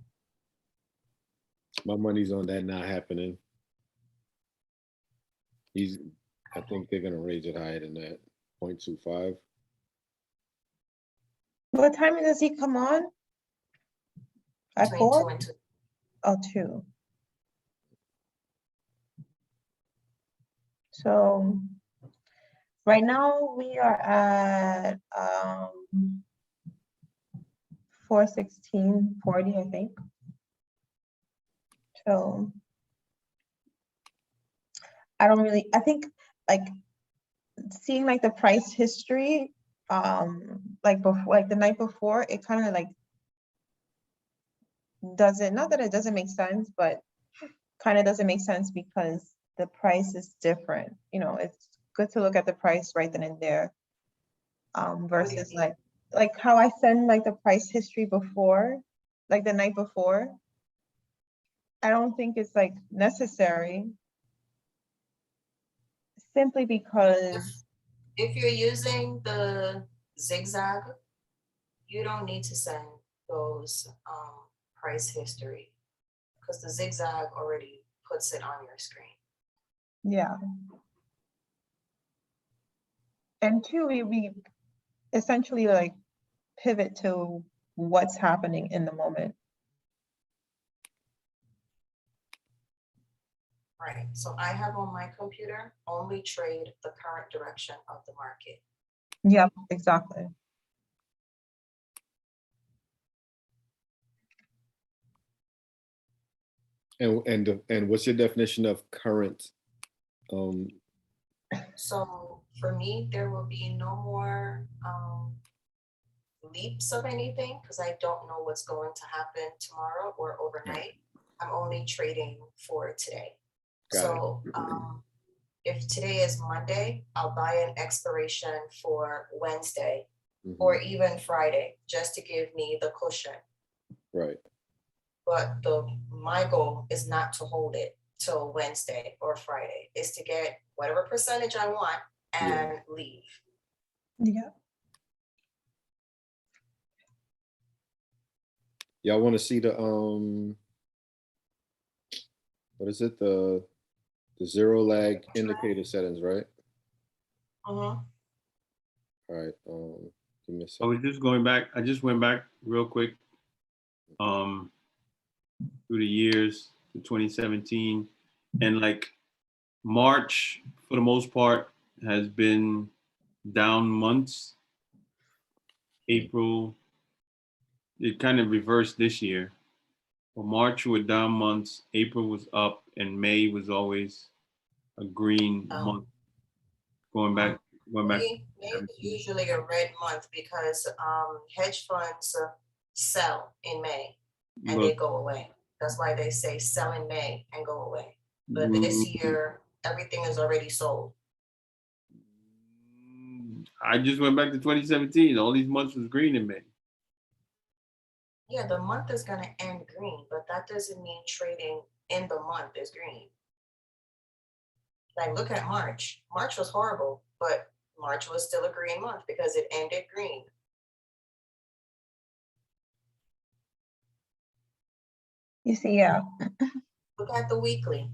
My money's on that not happening. I think they're gonna raise it higher than that, 0.25. What time does he come on? At 4? 2 and 2. Oh, 2. So right now we are at 416.40, I think. So I think like seeing like the price history, like the night before, it kind of like not that it doesn't make sense, but kind of doesn't make sense because the price is different. You know, it's good to look at the price right then and there, versus like how I send like the price history before, like the night before. I don't think it's like necessary, simply because if you're using the zigzag, you don't need to send those price history because the zigzag already puts it on your screen. Yeah. And 2, we essentially like pivot to what's happening in the moment. Right. So I have on my computer only trade the current direction of the market. Yep, exactly. And what's your definition of current? So for me, there will be no more leaps of anything because I don't know what's going to happen tomorrow or overnight. I'm only trading for today. So if today is Monday, I'll buy an expiration for Wednesday or even Friday, just to give me the cushion. Right. But my goal is not to hold it till Wednesday or Friday, is to get whatever percentage I want and leave. Yeah. Y'all want to see the what is it, the zero lag indicator settings, right? All right. Give me a second. I was just going back. I just went back real quick through the years to 2017, and like March for the most part has been down months, April, it kind of reversed this year. Well, March were down months, April was up, and May was always a green month. Going back. May is usually a red month because hedge funds sell in May and they go away. That's why they say sell in May and go away. But this year, everything is already sold. I just went back to 2017. All these months was green in May. Yeah, the month is going to end green, but that doesn't mean trading in the month is green. Like, look at March. March was horrible, but March was still a green month because it ended green. You see, yeah. Look at the weekly.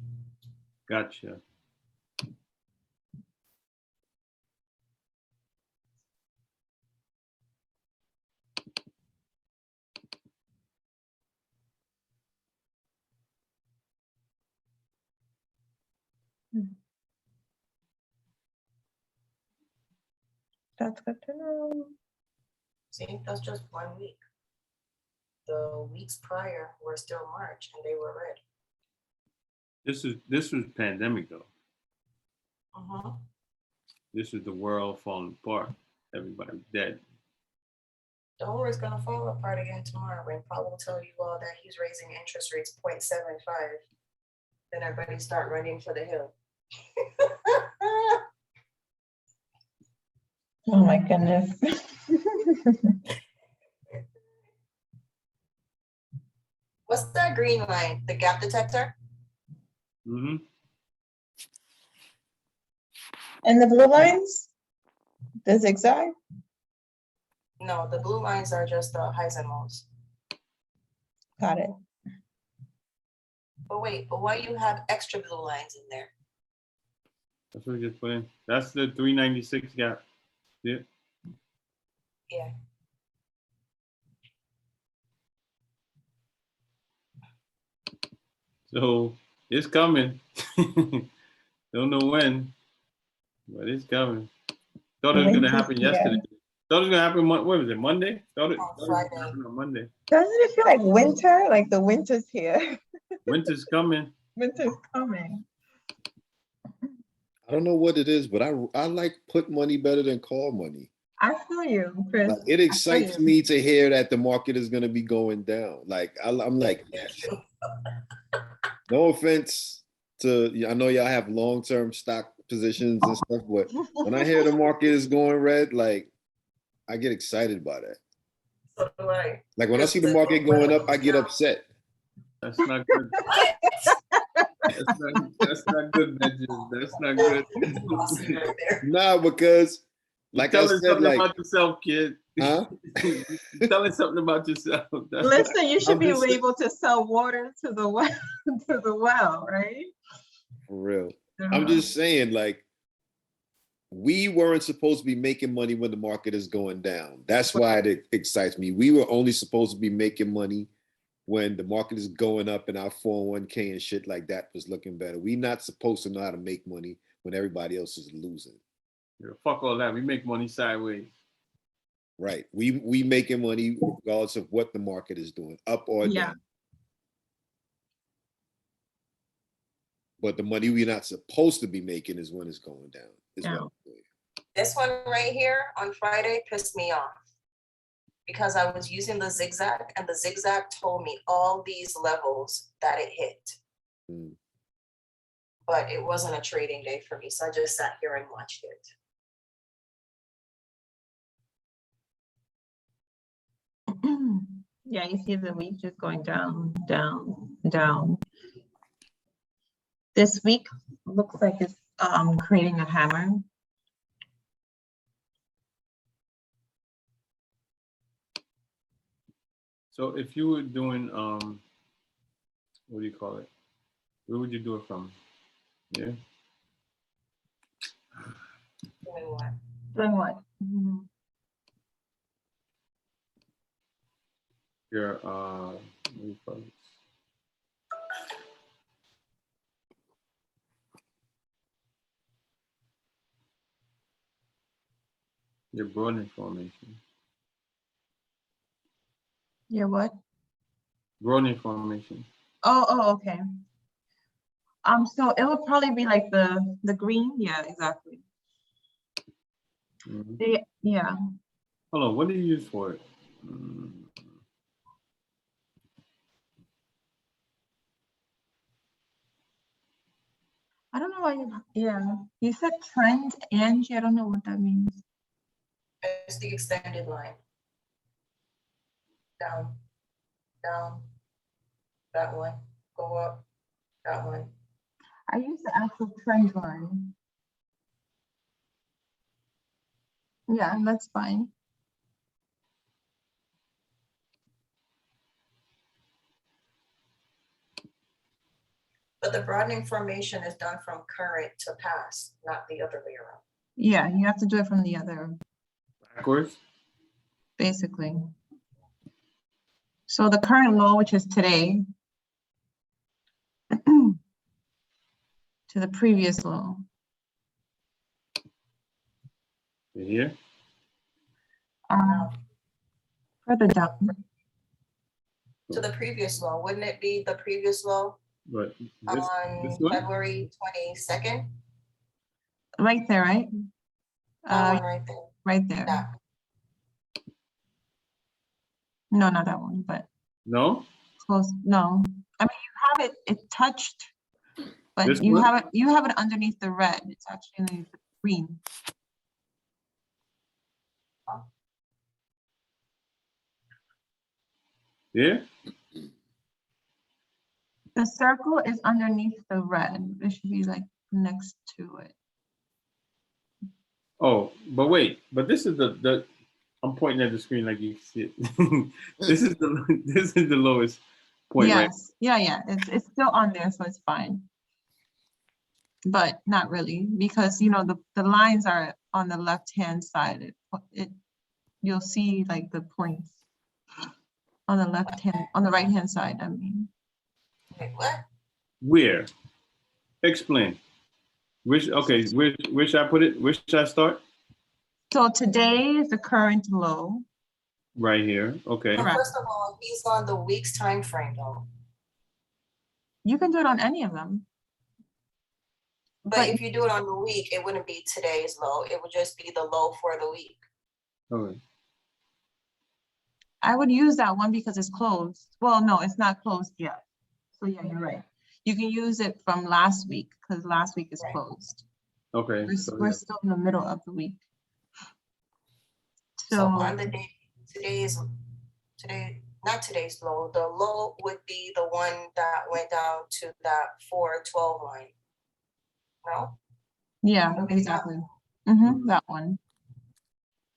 Gotcha. That's good to know. See, that's just 1 week. The weeks prior were still March and they were red. This was pandemic though. Uh-huh. This is the world falling apart. Everybody's dead. The world's gonna fall apart again tomorrow when Powell will tell you all that he's raising interest rates 0.75. Then everybody start running for the hill. Oh my goodness. What's that green line? The gap detector? Mm-hmm. And the blue lines? The zigzag? No, the blue lines are just the highs and lows. Got it. But wait, but why you have extra blue lines in there? That's what we just put in. That's the 396 gap. Yeah. Yeah. So it's coming. Don't know when, but it's coming. Thought it was gonna happen yesterday. Thought it was gonna happen. What was it? Monday? Thought it was Friday. gonna happen on Monday. Doesn't it feel like winter? Like the winter's here. Winter's coming. Winter's coming. I don't know what it is, but I like put money better than call money. I feel you, Chris. Like, it excites me to hear that the market is going to be going down. Like I'm like, yes. No offense to, I know y'all have long-term stock positions and stuff, but when I hear the market is going red, like I get excited by that. So do I. Like when I see the market going up, I get upset. That's not good. That's not good, Benjamin. That's not good. Nah, because like I said, something like, about yourself, kid. huh? Telling something about yourself. Listen, you should be able to sell water to the well, right? For real. I'm just saying, like, we weren't supposed to be making money when the market is going down. That's why it excites me. We were only supposed to be making money when the market is going up and our 401k and shit like that was looking better. We not supposed to know how to make money when everybody else is losing. Yeah, fuck all that. We make money sideways. Right. We making money regardless of what the market is doing, up or down. But the money we're not supposed to be making is when it's going down. This one right here on Friday pissed me off because I was using the zigzag and the zigzag told me all these levels that it hit. But it wasn't a trading day for me, so I just sat here and watched it. Yeah, you see the week just going down, down, down. This week looks like it's creating a hammer. So if you were doing, what do you call it? Where would you do it from? Yeah. Doing what? Doing what? Your, what do you call it? Your broad information. Your what? Broadening formation. Oh, okay. So it would probably be like the green. Yeah, exactly. Yeah. Hold on, what do you use for it? I don't know why you said trend, Angie. I don't know what that means. It's the extended line. Down, down, that one, go up, that one. I use the actual trend line. Yeah, that's fine. But the broadening formation is done from current to past, not the other way around. Yeah, you have to do it from the other, Backwards? basically. So the current low, which is today, to the previous low. Here? Further down. To the previous low, wouldn't it be the previous low But on February 22nd? Right there, right? That one right there. Right there. Yeah. No, not that one, but no? close. No. I mean, you have it touched, but This you one? have it underneath the red. It's actually underneath the green. Yeah? The circle is underneath the red. It should be like next to it. Oh, but wait, but this is the I'm pointing at the screen like you can see it. this is the lowest point, right? Yes, yeah. It's still on there, so it's fine. But not really, because you know the lines are on the left-hand side. You'll see like the points on the right-hand side, I mean. Wait, what? Where? Explain. Where should I put it? Where should I start? So today is the current low. Right here. Okay. Well, first of all, he's on the week's time frame though. You can do it on any of them. But if you do it on the week, it wouldn't be today's low. It would just be the low for the week. Okay. I would use that one because it's closed. Well, no, it's not closed yet. So yeah, you're right. You can use it from last week because last week is closed. Okay. We're still in the middle of the week. So on the day, not today's low, the low would be the one that went down to that 412 line. No? Yeah, exactly. That one.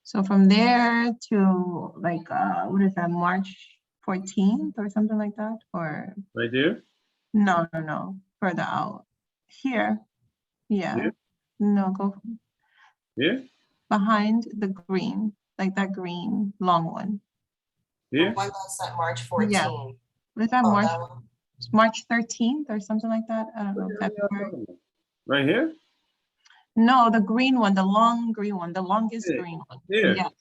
So from there to like, what is that, March 14th or something like that? Or right there? No, further out. Here. Yeah. Here? No, go Here? behind the green, like that green long one. Here? The one that's at March 14th. Yeah. What is that, March 13th or something like that? I don't know. February. Right here? No, the green one, the long green one, the longest green one. Here? Yes.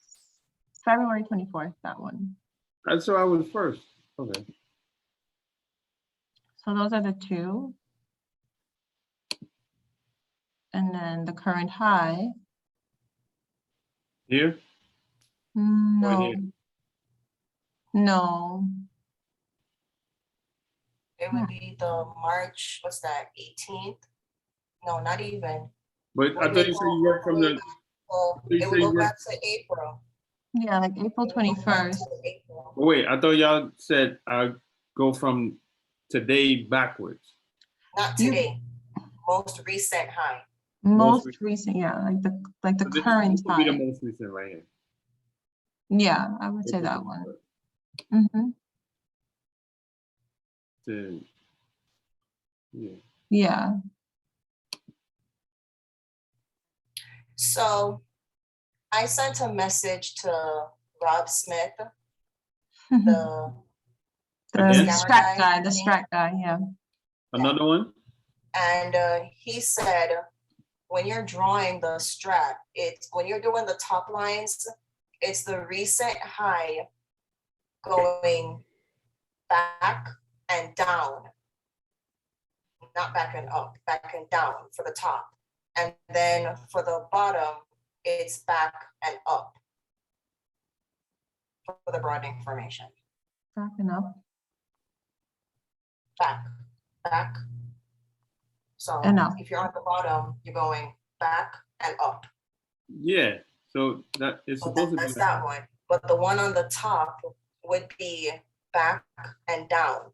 February 24th, that one. That's why I was first. Okay. So those are the two. And then the current high. Here? No. Here? No. It would be the March, what's that, 18th? No, not even. But I thought you said you worked from the. It would go back to April. Yeah, like April 21st. Wait, I thought y'all said I go from today backwards. Not today. Most recent high. Most recent, yeah, like the current this would be the high. most recent right here. Yeah, I would say that one. Yeah. So I sent a message to Rob Smith, the strat guy, yeah. Another one? And he said, when you're drawing the strat, when you're doing the top lines, it's the recent high going back and down. Not back and up, back and down for the top. And then for the bottom, it's back and up for the broadening formation. Back and up. Back. So And up. if you're on the bottom, you're going back and up. Yeah, so that is So supposed to be that's like, that one. But the one on the top would be back and down.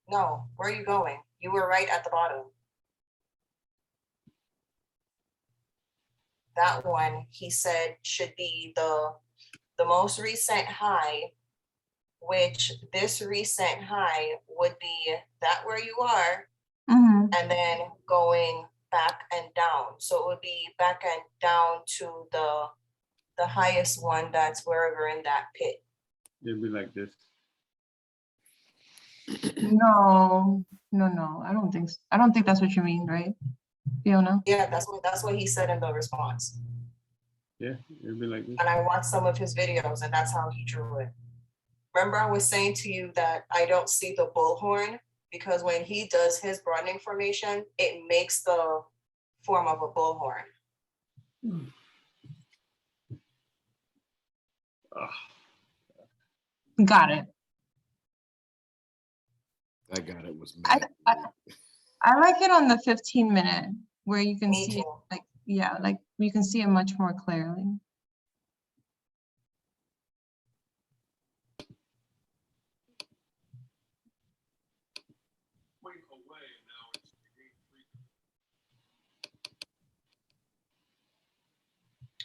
No, where are you going? You were right at the bottom. That one, he said, should be the most recent high, which this recent high would be that where you are, and then going back and down. So it would be back and down to the highest one that's wherever in that pit. it'd be like this. No. I don't think so. I don't think that's what you mean, right, Fiona? Yeah, that's what he said in the response. Yeah, it'd be like this. And I watched some of his videos, and that's how he drew it. Remember, I was saying to you that I don't see the bullhorn because when he does his broadening formation, it makes the form of a bullhorn. Got it. I got it. Was mad. I like it on the 15-minute where you can Me see it, too. like, yeah, like you can see it much more clearly.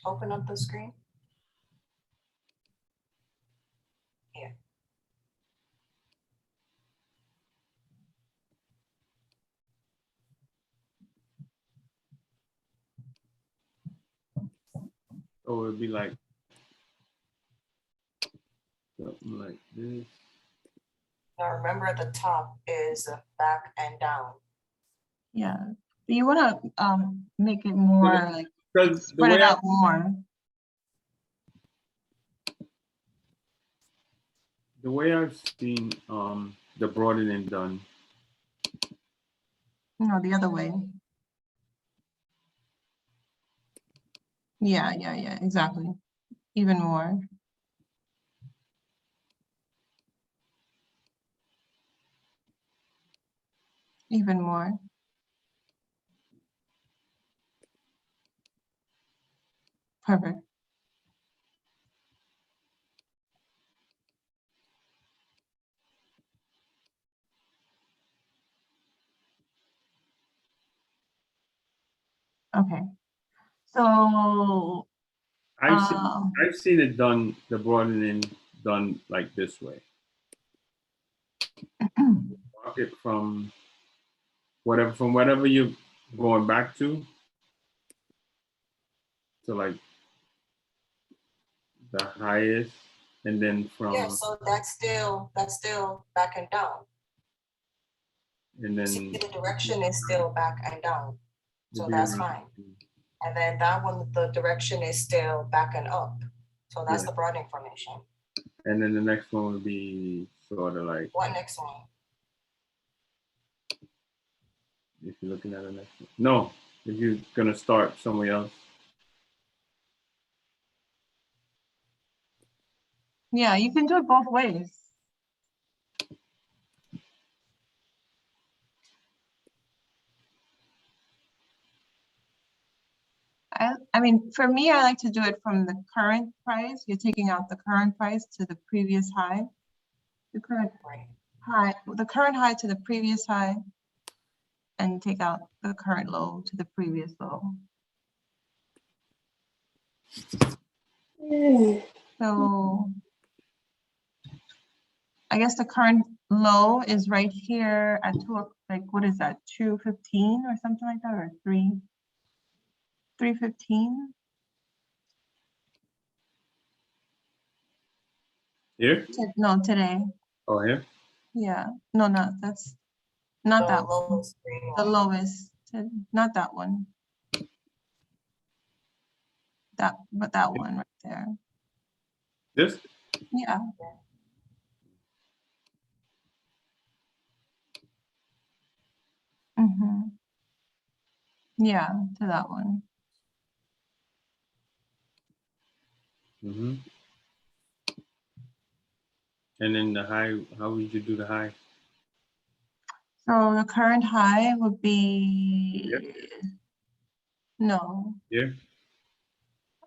Open up the screen. Yeah. So it'd be like something like this. Now remember, at the top is back and down. Yeah, but you want to make it more like Because the spread way it out more. the way I've seen the broadening done, No, the other way. Yeah, exactly. Even more. Even more. Perfect. Okay. So I've seen it done, the broadening done like this way. Walk it from whatever you're going back to like the highest, and then from Yeah, so that's still back and down. and then See, the direction is still back and down. So that's fine. And then that one, the direction is still back and up. So that's the broadening formation. And then the next one would be sort of like, What next one? if you're looking at the next one. No, if you're gonna start somewhere else. yeah, you can do it both ways. I mean, for me, I like to do it from the current price. You're taking out the current price to the previous high. The current high, the current high to the previous high, and take out the current low to the previous low. So I guess the current low is right here at like, what is that, 215 or something like that, or 315? Here? No, today. Oh, here? Yeah, no, that's not that one. The lowest, not that one. But that one right there. This? Yeah. Mm-hmm. Yeah, to that one. Mm-hmm. And then the high, how would you do the high? So the current high would be, no. Yeah.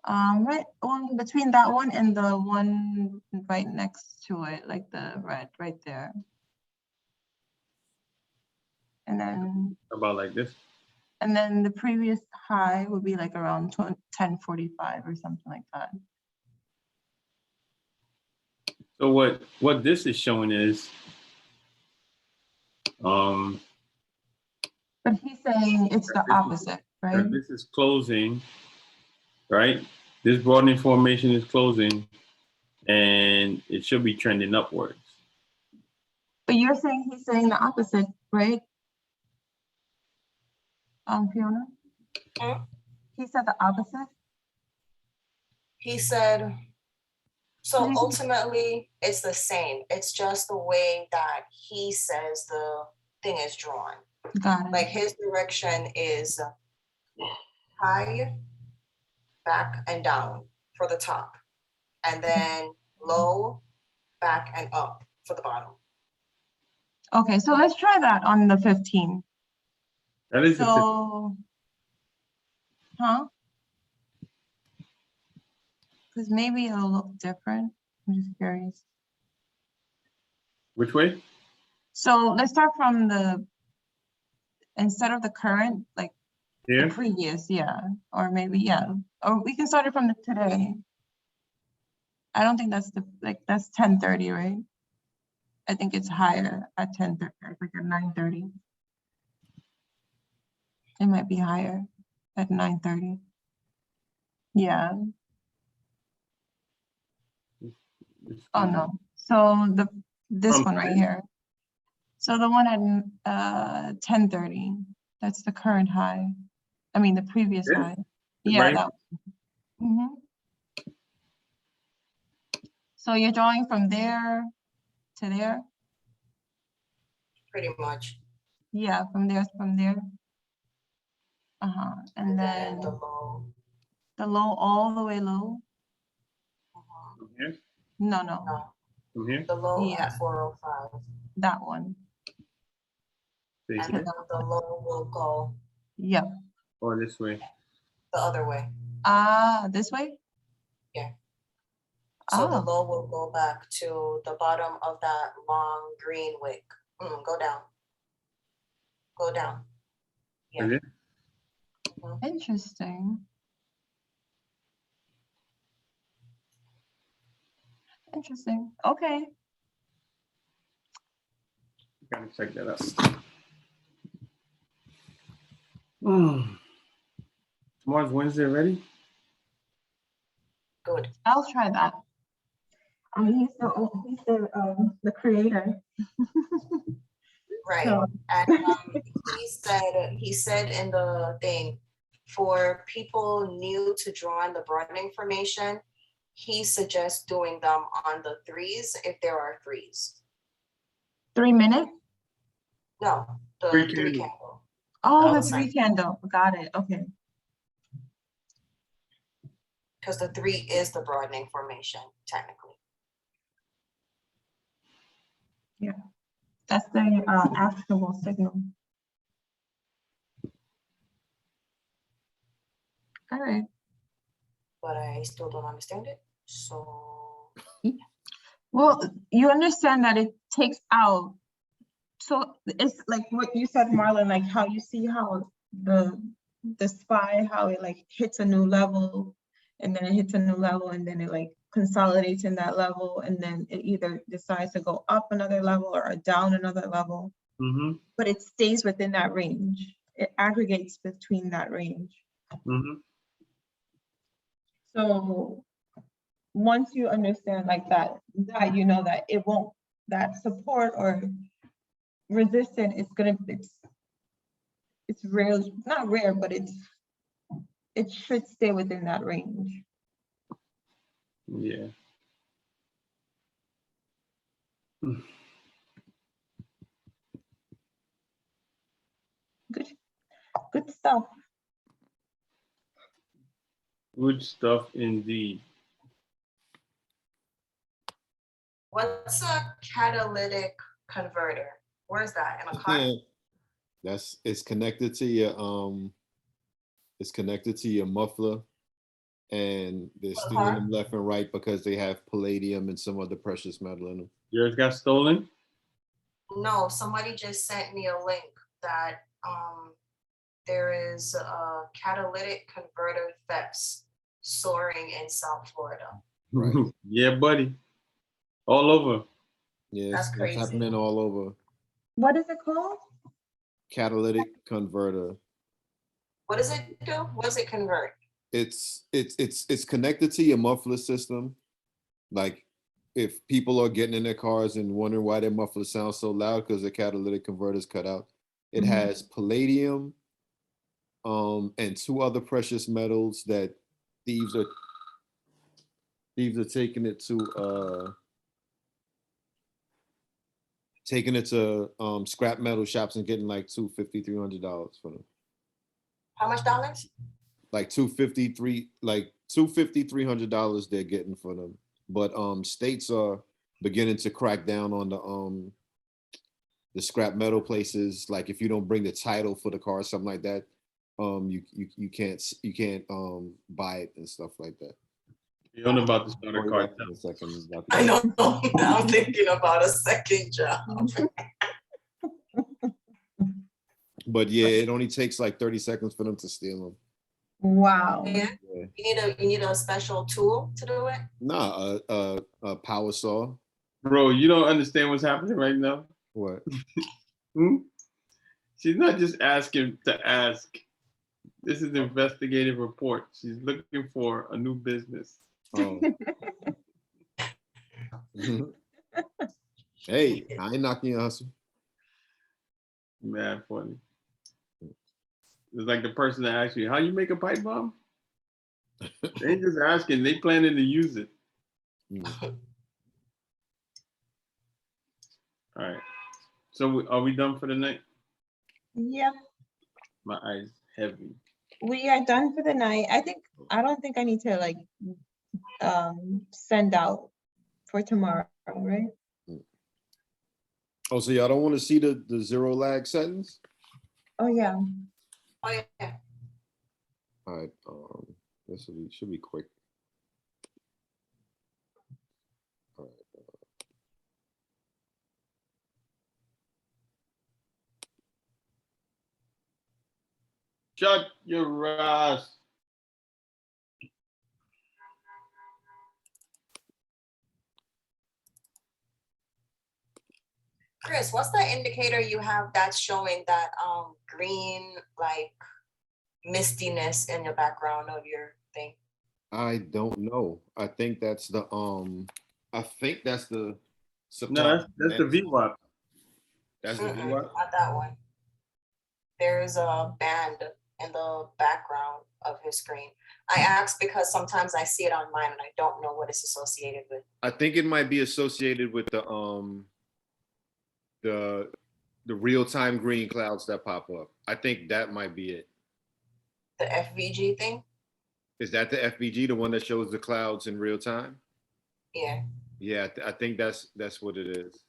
Right on between that one and the one right next to it, like the red right there. And then Like this. And then the previous high would be like around 10:45 or something like that. So what this is showing is, But he's saying it's the opposite, right? this is closing, right? This broadening formation is closing, and it should be trending upwards. But you're saying he's saying the opposite, right? Fiona? He said the opposite? He said, so ultimately it's the same. It's just the way that he says the thing is drawn. Got it. Like his direction is high, back and down for the top, and then low, back and up for the bottom. Okay, so let's try that on the 15. That is so, huh? Because maybe it'll look different. I'm just curious. Which way? So let's start from instead of the current, like Here? the previous, yeah. Or maybe, yeah. Or we can start it from the today. I don't think that's that's 10:30, right? I think it's higher at 10:30, like at 9:30. It might be higher at 9:30. Yeah. Oh no. So this one right here. So the one at 10:30, that's the current high. I mean the previous high. Yeah, Right. that one. So you're drawing from there to there? Pretty much. Yeah, from there. And then the low. The low, all the way low? From here? No. No, From here? the low Yeah. at 405. That one. See And here? then the low will go Yep. Or this way? the other way. This way? Yeah. So the Oh. low will go back to the bottom of that long green wick. Go down. Go down. Yeah. Is it? Interesting. Okay. Gotta check that out. Tomorrow's Wednesday already? Good. I'll try that. I mean, he's the creator. Right. So. And he said in the thing, for people new to drawing the broadening formation, he suggests doing them on the threes if there are threes. 3 minutes? No, the three candle. Oh, the 3 candle. Got it. Okay. Because the 3 is the broadening formation, technically. Yeah. That's the actionable signal. All right. But I still don't understand it. So. Well, you understand that it takes out. So it's like what you said, Marlon, like how you see how the SPY, how it like hits a new level and then it hits a new level and then it like consolidates in that level and then it either decides to go up another level or down another level. But it stays within that range. It aggregates between that range. So once you understand like that you know that it won't, that support or resistance is gonna, it's rare, not rare, but it should stay within that range. Yeah. Good stuff. Good stuff indeed. What's a catalytic converter? Where's that in a car? It's connected to your muffler, and they're stealing them left and right because they have palladium and some other precious metal in them. Yours got stolen? No, somebody just sent me a link that there is a catalytic converter thefts soaring in South Florida. Right. Yeah, buddy. All over. Yeah, That's it's crazy. happening all over. What is it called? Catalytic converter. What does it do? What does it convert? It's connected to your muffler system. Like if people are getting in their cars and wondering why their muffler sounds so loud because the catalytic converter's cut out. It has palladium and two other precious metals that thieves are taking it to scrap metal shops and getting like $250, $300 for them. How much dollars? Like $250, $300 they're getting for them. But states are beginning to crack down on the scrap metal places. Like if you don't bring the title for the car or something like that, you can't buy it and stuff like that. You don't know about the starter car. I know. I'm thinking about a second job. But yeah, it only takes like 30 seconds for them to steal them. Wow. Yeah. You need a special tool to do it? Nah, a power saw. Bro, you don't understand what's happening right now. What? She's not just asking to ask. This is an investigative report. She's looking for a new business. Oh. Hey, I ain't knocking your hustle. Mad funny. It's like the person that asks you, how you make a pipe bomb? They ain't just asking, they planning to use it. All right. So are we done for the night? Yep. My eyes heavy. We are done for the night. I don't think I need to like send out for tomorrow, right? Oh, so y'all don't want to see the zero lag settings? Oh yeah. Oh yeah. All right. This should be quick. All right. Shut your ass. Chris, what's the indicator you have that's showing that green like mistiness in the background of your thing? I don't know. I think that's the No, that's VWAP. That's the VWAP. Not that one. There's a band in the background of his screen. I asked because sometimes I see it on mine and I don't know what it's associated with. I think it might be associated with the real-time green clouds that pop up. I think that might be it. The FVG thing? Is that the FVG, the one that shows the clouds in real time? Yeah. Yeah, I think that's what it is.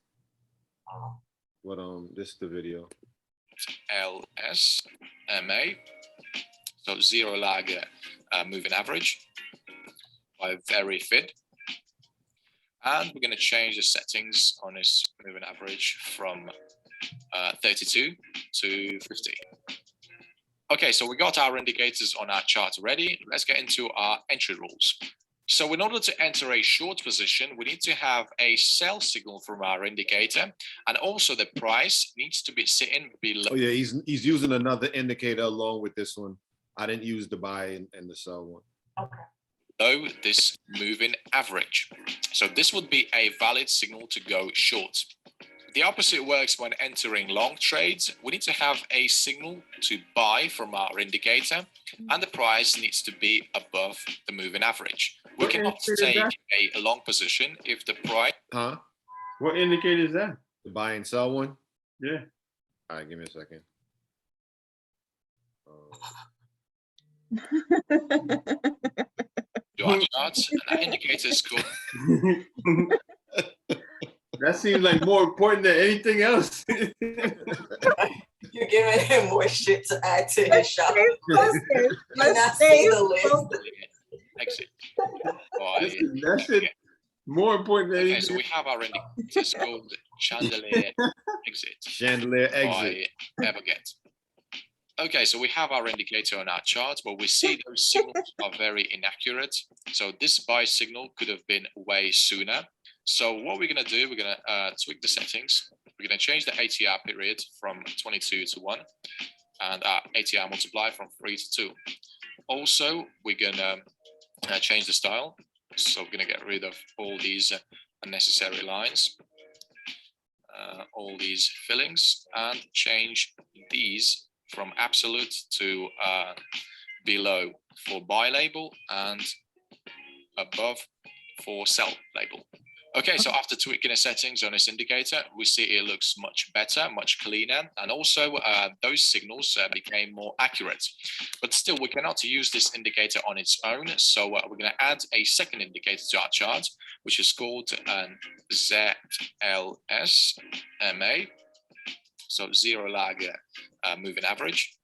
Oh. But this is the video. LSMA, so zero lag moving average by very fit. And we're going to change the settings on this moving average from 32 to 50. Okay, so we got our indicators on our chart ready. Let's get into our entry rules. So in order to enter a short position, we need to have a sell signal from our indicator, and also the price needs to be sitting below. Oh yeah, he's using another indicator along with this one. I didn't use the buy and the sell one. Okay. Below this moving average. So this would be a valid signal to go short. The opposite works when entering long trades. We need to have a signal to buy from our indicator, and the price needs to be above the moving average. We cannot take a long position if the price. Huh? What indicator is that? The buy and sell one. Yeah. All right, give me a second. Do our charts, and that indicator is called. That seems like more important than anything else. You're giving him more shit to add to his shop. Focus. Let's Let's see stay the list. focused. Exit. That shit more important than Okay, anything. so we have our indicators called chandelier exit Chandelier exit. by Everget. Okay, so we have our indicator on our chart, but we see those signals are very inaccurate. So this buy signal could have been way sooner. So what we're gonna do, we're gonna tweak the settings. We're gonna change the ATR period from 22 to 1 and our ATR multiply from 3 to 2. Also, we're gonna change the style. So we're gonna get rid of all these unnecessary lines, all these fillings, and change these from absolute to below for buy label and above for sell label. Okay, so after tweaking the settings on this indicator, we see it looks much better, much cleaner, and also those signals became more accurate. But still, we cannot use this indicator on its own, so we're going to add a second indicator to our chart, which is called ZLS MA, so zero lag moving average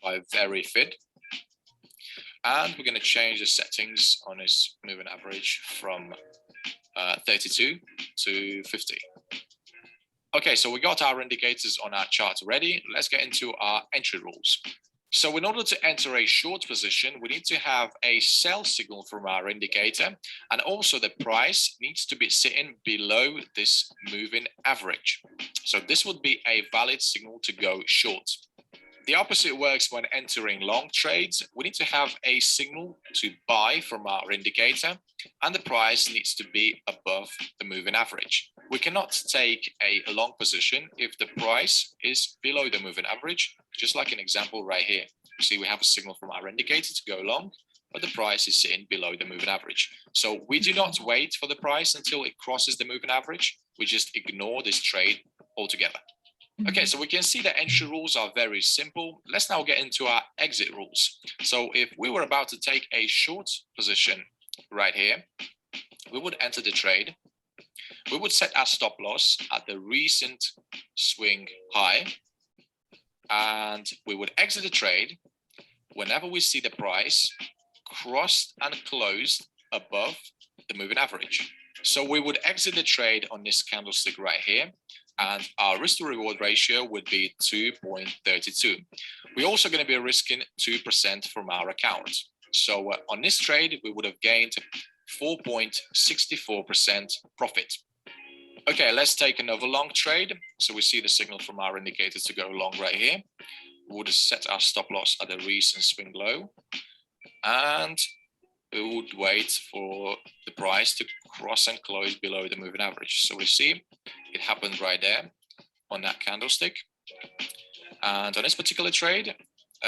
by very FID. And we're going to change the settings on this moving average from 32 to 50. Okay, so we got our indicators on our chart ready. Let's get into our entry rules. So in order to enter a short position, we need to have a sell signal from our indicator, and also the price needs to be sitting below this moving average. So this would be a valid signal to go short. The opposite works when entering long trades. We need to have a signal to buy from our indicator, and the price needs to be above the moving average. We cannot take a long position if the price is below the moving average, just like an example right here. You see we have a signal from our indicator to go long, but the price is sitting below the moving average. So we do not wait for the price until it crosses the moving average. We just ignore this trade altogether. Okay, so we can see the entry rules are very simple. Let's now get into our exit rules. So if we were about to take a short position right here, we would enter the trade. We would set our stop loss at the recent swing high, and we would exit the trade whenever we see the price crossed and closed above the moving average. So we would exit the trade on this candlestick right here, and our risk to reward ratio would be 2.32. We're also going to be risking 2% from our account. So on this trade, we would have gained 4.64% profit. Okay, let's take another long trade. So we see the signal from our indicator to go long right here. We would set our stop loss at the recent swing low, and we would wait for the price to cross and close below the moving average. So we see it happened right there on that candlestick. And on this particular trade,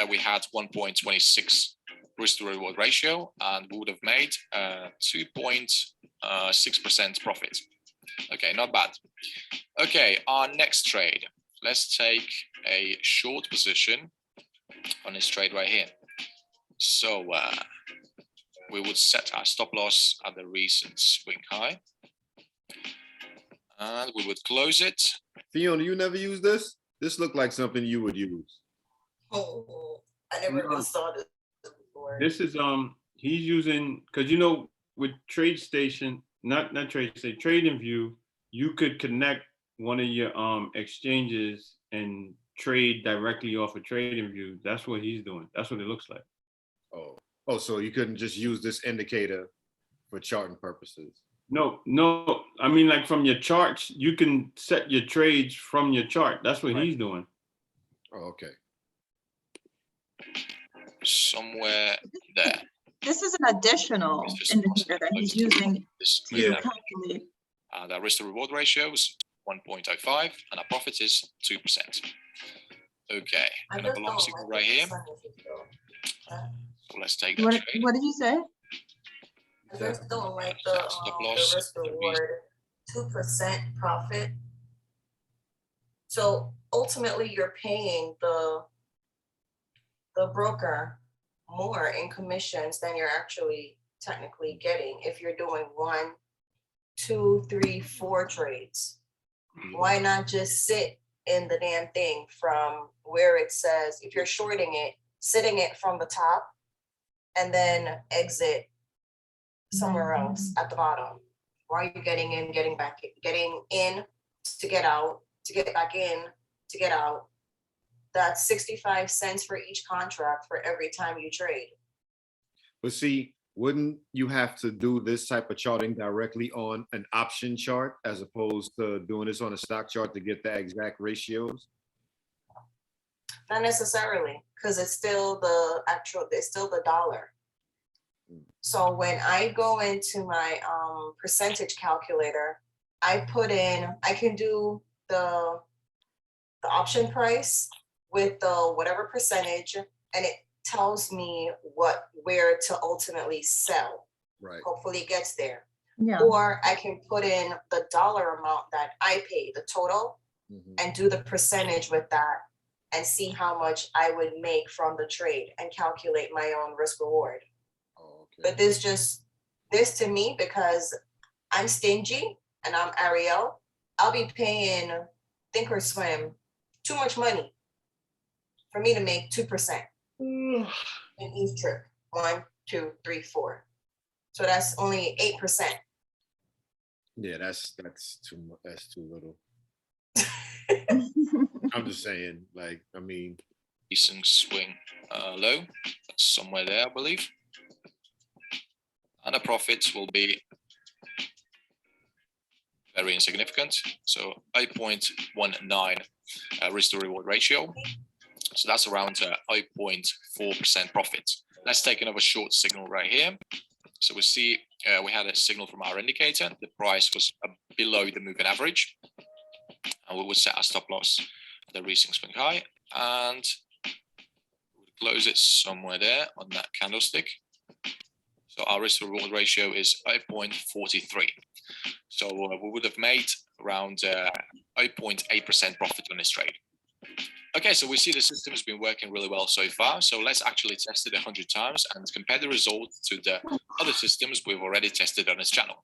we had 1.26 risk to reward ratio, and we would have made 2.6% profit. Okay, not bad. Okay, our next trade. Let's take a short position on this trade right here. So we would set our stop loss at the recent swing high, and we would close it. Fiona, you never use this? This looked like something you would use. Oh, I never even saw this before. This is he's using, because you know with TradeStation, not TradeStation, TradingView, you could connect one of your exchanges and trade directly off of TradingView. That's what he's doing. That's what it looks like. Oh, so you couldn't just use this indicator for charting purposes? No. I mean, like from your charts, you can set your trades from your chart. That's what he's doing. Oh, okay. Somewhere there. This is an additional indicator that he's using to calculate. Our risk to reward ratio is 1.05, and our profit is 2%. Okay, another long signal right here. So let's take that trade. What did you say? I just don't like the risk reward 2% profit. So ultimately you're paying the broker more in commissions than you're actually technically getting if you're doing 1, 2, 3, 4 trades. Why not just sit in the damn thing from where it says, if you're shorting it, sitting it from the top and then exit somewhere else at the bottom? Why are you getting in, getting in to get out, to get back in, to get out? That's 65 cents for each contract for every time you trade. But see, wouldn't you have to do this type of charting directly on an option chart as opposed to doing this on a stock chart to get the exact ratios? Not necessarily, because it's still it's still the dollar. So when I go into my percentage calculator, I can do the option price with the whatever percentage, and it tells me where to ultimately sell. Right. Hopefully it gets there. Yeah. Or I can put in the dollar amount that I pay, the total, and do the percentage with that and see how much I would make from the trade and calculate my own risk reward. Oh, okay. But this to me, because I'm stingy and I'm Ariel, I'll be paying Thinkorswim too much money for me to make 2% in each trip. 1, 2, 3, 4. So that's only 8%. Yeah, that's too little. I'm just saying, like, I mean, Decent swing low, that's somewhere there, I believe. And the profits will be very insignificant. So 8.19 risk to reward ratio. So that's around 8.4% profit. Let's take another short signal right here. So we see we had a signal from our indicator. The price was below the moving average. And we would set our stop loss at the recent swing high. And we would close it somewhere there on that candlestick. So our risk to reward ratio is 8.43. So we would have made around 8.8% profit on this trade. Okay, so we see the system has been working really well so far. So let's actually test it 100 times and compare the results to the other systems we've already tested on this channel.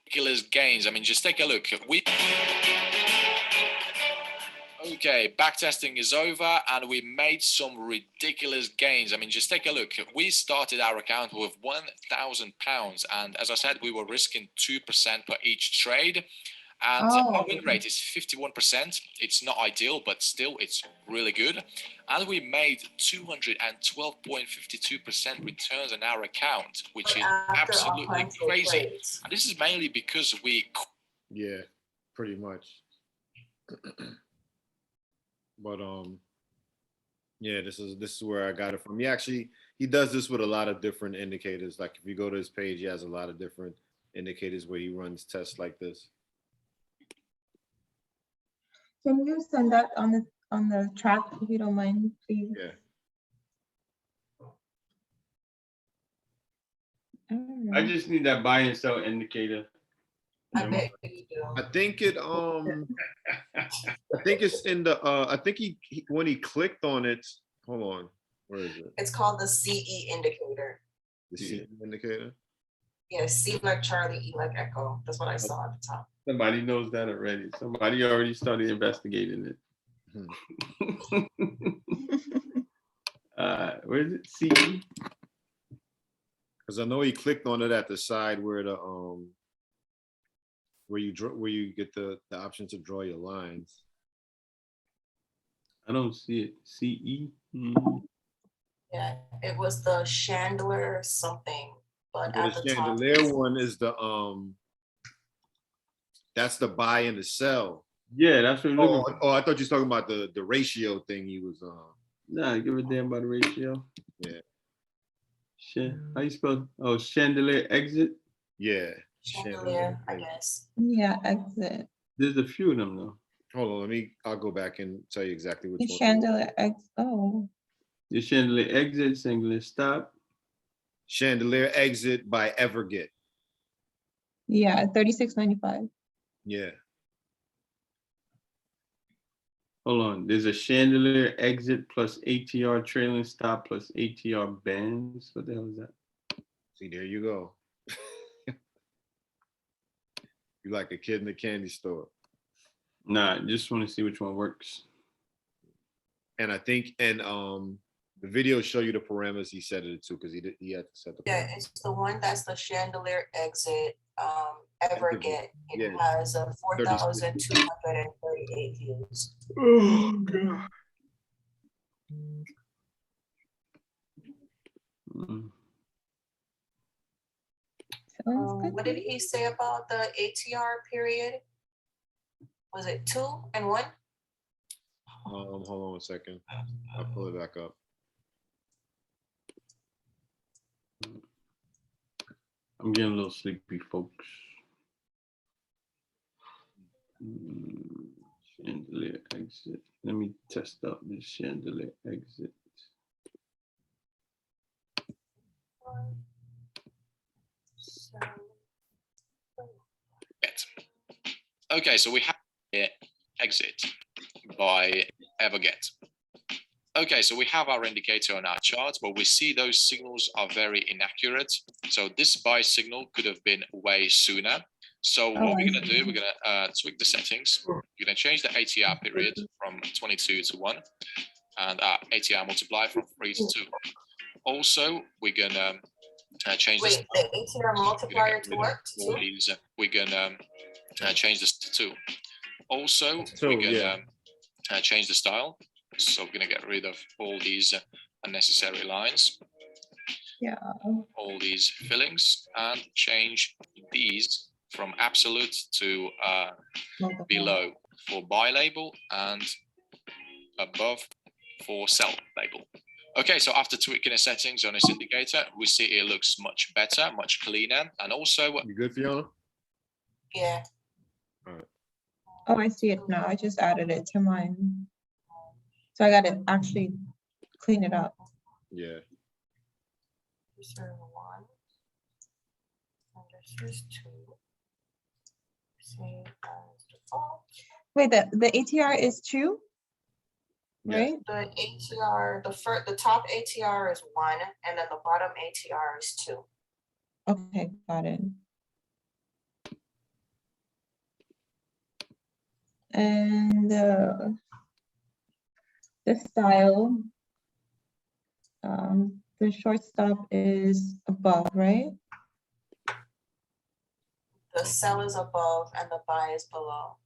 Ridiculous gains. I mean, just take a look. Okay, backtesting is over and we made some ridiculous gains. I mean, just take a look. We started our account with £1,000 and as I said, we were risking 2% per each trade. And our win rate is 51%. It's not ideal, but still it's really good. And we made 212.52% returns on our account, which is absolutely crazy. And this is mainly because we... Yeah, pretty much. But yeah, this is where I got it from. He does this with a lot of different indicators. Like if you go to his page, he has a lot of different indicators where he runs tests like this. Can you send that on the track if you don't mind, please? Yeah. I just need that buy and sell indicator. I bet you do. I think it's in the I think he when he clicked on it, hold on, where is it? It's called the CE indicator. The CE indicator? Yeah, C like Charlie, E like Echo. That's what I saw at the top. Somebody knows that already. Somebody already started investigating it. Where is it? CE? Because I know he clicked on it at the side where the where you get the option to draw your lines. I don't see it. CE. Yeah, it was the Chandler something, but at the top. The Chandelier one is the that's the buy and the sell. Yeah, that's what we're looking for. Oh, I thought you were talking about the ratio thing he was on. Nah, give a damn about the ratio. Yeah. How you spell? Oh, chandelier exit. Yeah. Chandelier, I guess. Yeah, exit. There's a few of them though. Hold on, I'll go back and tell you exactly which The one. chandelier oh. The chandelier exit, singular stop. Chandelier exit by Everget. Yeah, 36.95. Yeah. Hold on. There's a chandelier exit plus ATR trailing stop plus ATR bands. What the hell is that? See, there you go. You like a kid in the candy store. Nah, just want to see which one works. And I think, the video show you the parameters he set it to, because he had to set the Yeah, parameters. it's the one that's the chandelier exit, Everget. It Yeah. has a 4,238 views. Oh, God. Mm. Sounds good. What did he say about the ATR period? Was it 2 and 1? Hold on one second. I'll pull it back up. I'm getting a little sleepy, folks. Chandelier exit. Let me test out this chandelier exit. Okay, so we have here exit by Everget. Okay, so we have our indicator on our chart, but we see those signals are very inaccurate. So this buy signal could have been way sooner. So what we're gonna do, we're gonna tweak the settings. We're gonna change the ATR period from 22 to 1 and our ATR multiply from 3 to 2. Also, we're gonna change this. Wait, the ATR multiplier to what? We're gonna change this to 2. Also, we're gonna change the style. So we're gonna get rid of all these unnecessary lines. Yeah. All these fillings and change these from absolute to below for buy label and above for sell label. Okay, so after tweaking the settings on this indicator, we see it looks much better, much cleaner, and also. You good, Fiona? Yeah. All right. Oh, I see it now. I just added it to mine. So I got to actually clean it up. Yeah. This is 1. And this is 2. Save as default. Wait, the ATR is 2? Yeah. Right? The ATR, the top ATR is 1, and then the bottom ATR is 2. Okay, got it. And the style, the shortstop is above, right? The sell is above and the buy is below.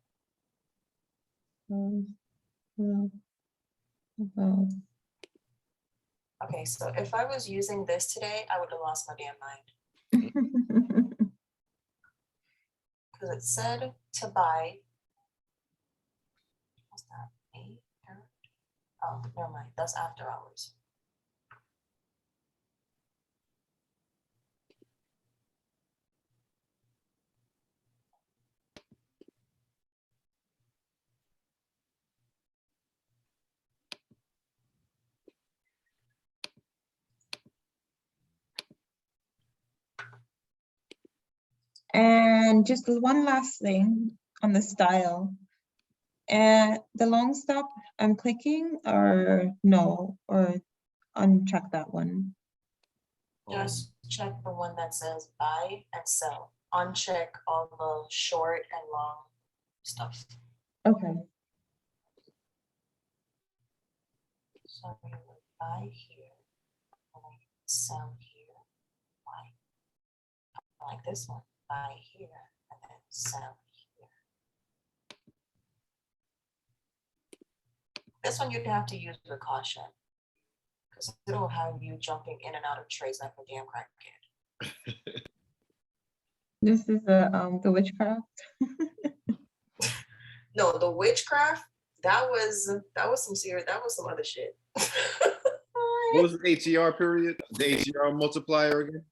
Above. Okay, so if I was using this today, I would have lost my damn mind. Because it said to buy. What's that? 8? Oh, never mind. That's after hours. And just one last thing on the style. And the long stop, I'm clicking or no, or uncheck that one. Just check the one that says buy and sell. Uncheck all the short and long stuff. Okay. So we would buy here, and then sell here. Buy. Like this one, buy here, and then sell here. This one you'd have to use with caution, because it'll have you jumping in and out of trades like a damn crackhead. This is the witchcraft. No, the witchcraft, that was some serious, that was some other shit. What was the ATR period? The ATR multiplier again?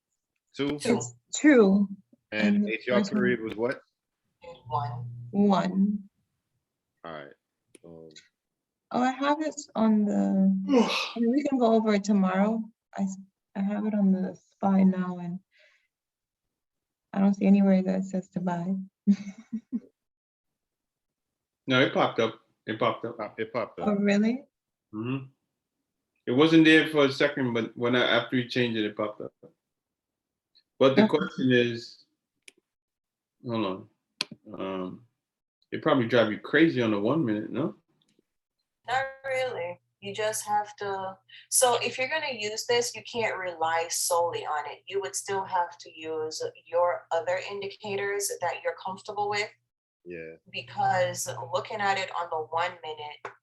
2? It's 2. And the ATR first one- period was what? 1. 1. All right. Oh, I have it on the, I mean, we can go over it tomorrow. I have it on the spy now, and I don't see anywhere that says to buy. No, it popped up. It popped up. It popped Oh, up. really? Mm-hmm. It wasn't there for a second, but after you changed it, it popped up. But the question is, hold on. It probably drive you crazy on the 1 minute, no? Not really. You just have to. So if you're going to use this, you can't rely solely on it. You would still have to use your other indicators that you're comfortable with. Yeah. Because looking at it on the 1 minute,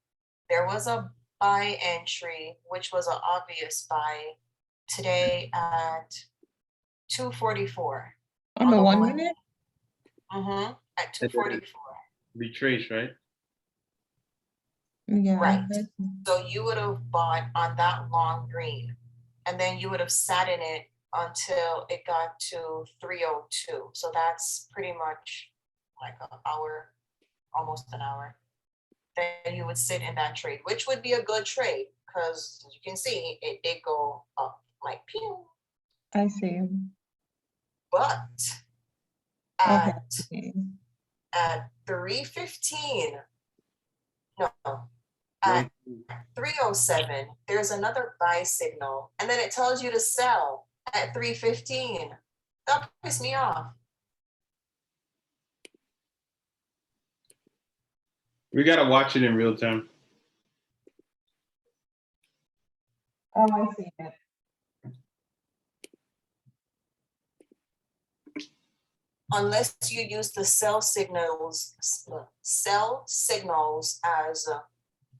there was a buy entry, which was an obvious buy today at 2:44. On the 1 minute? Mm-hmm. At 2:44. Retrace, right? Yeah. Right. So you would have bought on that long green, and then you would have sat in it until it got to 3:02. So that's pretty much like an hour, almost an hour. Then you would sit in that trade, which would be a good trade because you can see it did go up like pew. I see. But at Okay. at 3:15, no, at 3:07, there's another buy signal, and then it tells you to sell at 3:15. That pissed me off. We gotta watch it in real time. Oh, I see it. Unless you use the sell signals as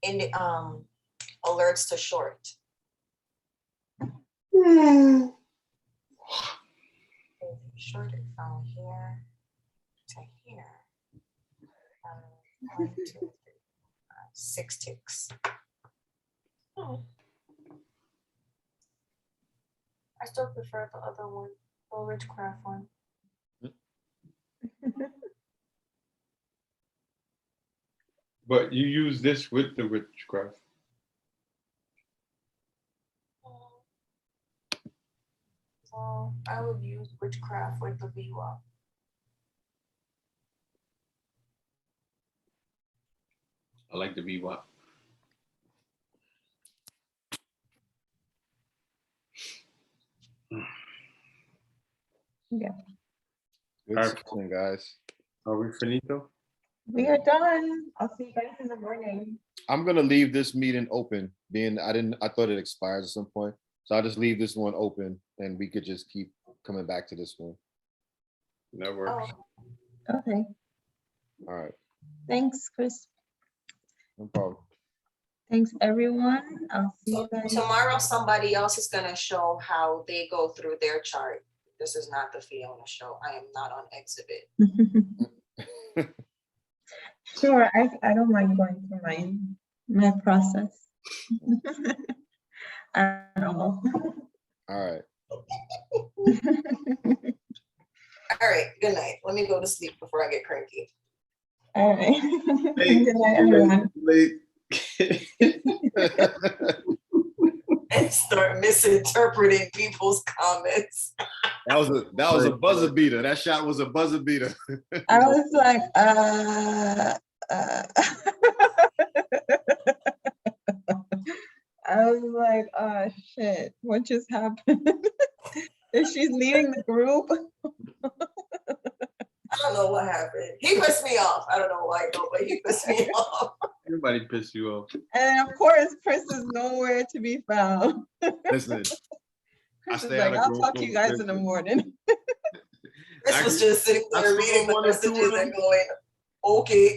in the alerts to short. Short it from here to here. 1, 2, 3, 4, 5, 6 ticks. Oh. I still prefer the other one, the Ridgecraft one. But you use this with the Ridgecraft. So I would use Ridgecraft with the VWAP. I like the VWAP. Yeah. Good discussion, guys. Are we finito? We are done. I'll see you guys in the morning. I'm gonna leave this meeting open, being I thought it expires at some point. So I'll just leave this one open and we could just keep coming back to this one. That works. Oh. Okay. All right. Thanks, Chris. No problem. Thanks, everyone. I'll see you So guys. tomorrow, somebody else is gonna show how they go through their chart. This is not the Fiona show. I am not on exhibit. Sure, I don't mind going through my process. I don't know. All right. All right, good night. Let me go to sleep before I get cranky. All right. Hey, good night, everyone. And start misinterpreting people's comments. That was a buzzer beater. That shot was a buzzer beater. I was like, I was like, oh shit, what just happened? Is she leaving the group? I don't know what happened. He pissed me off. I don't know why though, but he pissed me off. Everybody pissed you off. And of course, Chris is nowhere to be found. Listen, Chris is like, I'll talk to you guys in the morning. Chris was just sitting there reading the messages and going, okay.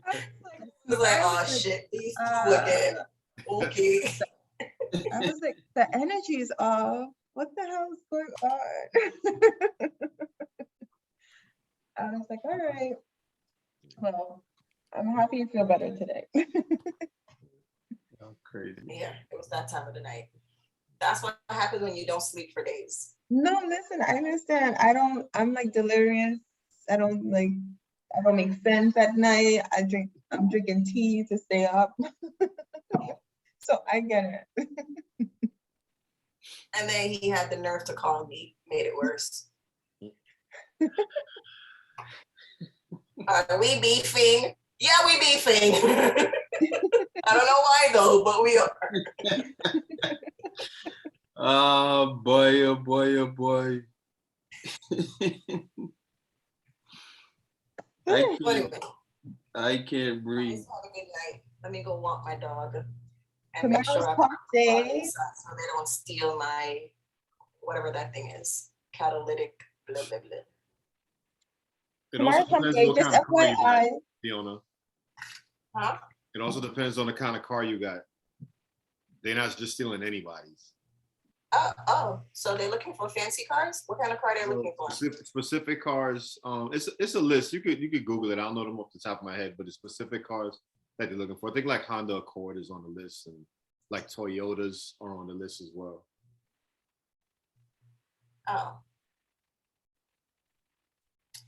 I was like, oh shit, these two again. Okay. I was like, the energy is off. What the hell is going on? I was like, all right. Well, I'm happy you feel better today. Oh, crazy. Yeah, it was that time of the night. That's what happens when you don't sleep for days. No, listen, I understand. I'm like delirious I don't make sense at night. I'm drinking tea to stay up. So I get it. And then he had the nerve to call me, made it worse. Are we beefing? Yeah, we beefing. I don't know why though, but we are. Oh boy, oh boy, oh boy. I can't breathe. Have a good night. Let me go walk my dog and Tomorrow's make sure I park day. so they don't steal my whatever that thing is. Catalytic blah blah blah. It also Tomorrow's park depends day, what just kind of car you got, FYI. Fiona. Huh? It also depends on the kind of car you got. They're not just stealing anybody's. Oh, so they're looking for fancy cars? What kind of car they're looking for? Specific cars. It's a list. You could Google it. I don't know them off the top of my head, but it's specific cars that they're looking for. I think like Honda Accord is on the list, and like Toyotas are on the list as well. Oh.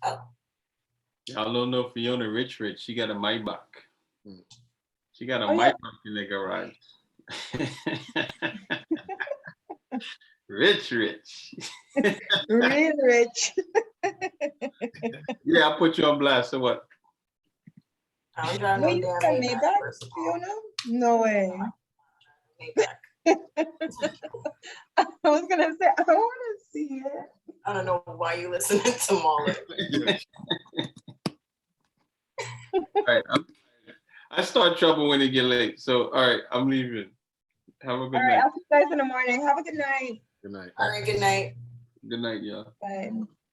I don't know Fiona Rich. She got a Maybach. She got a Oh, yeah. Maybach in the garage. Rich. Really rich. Yeah, I'll put you on blast. So what? I don't drive Wait, no you damn got Maybach, Maybach, first of all. Fiona? No way. Maybach. I was gonna say, I want to see it. I don't know why you listening to Mahler. All right, I start trouble when it get late. So all right, I'm leaving. Have a good All right, night. I'll see you guys in the morning. Have a good night. Good night. All right, good night. Good night, y'all. Bye.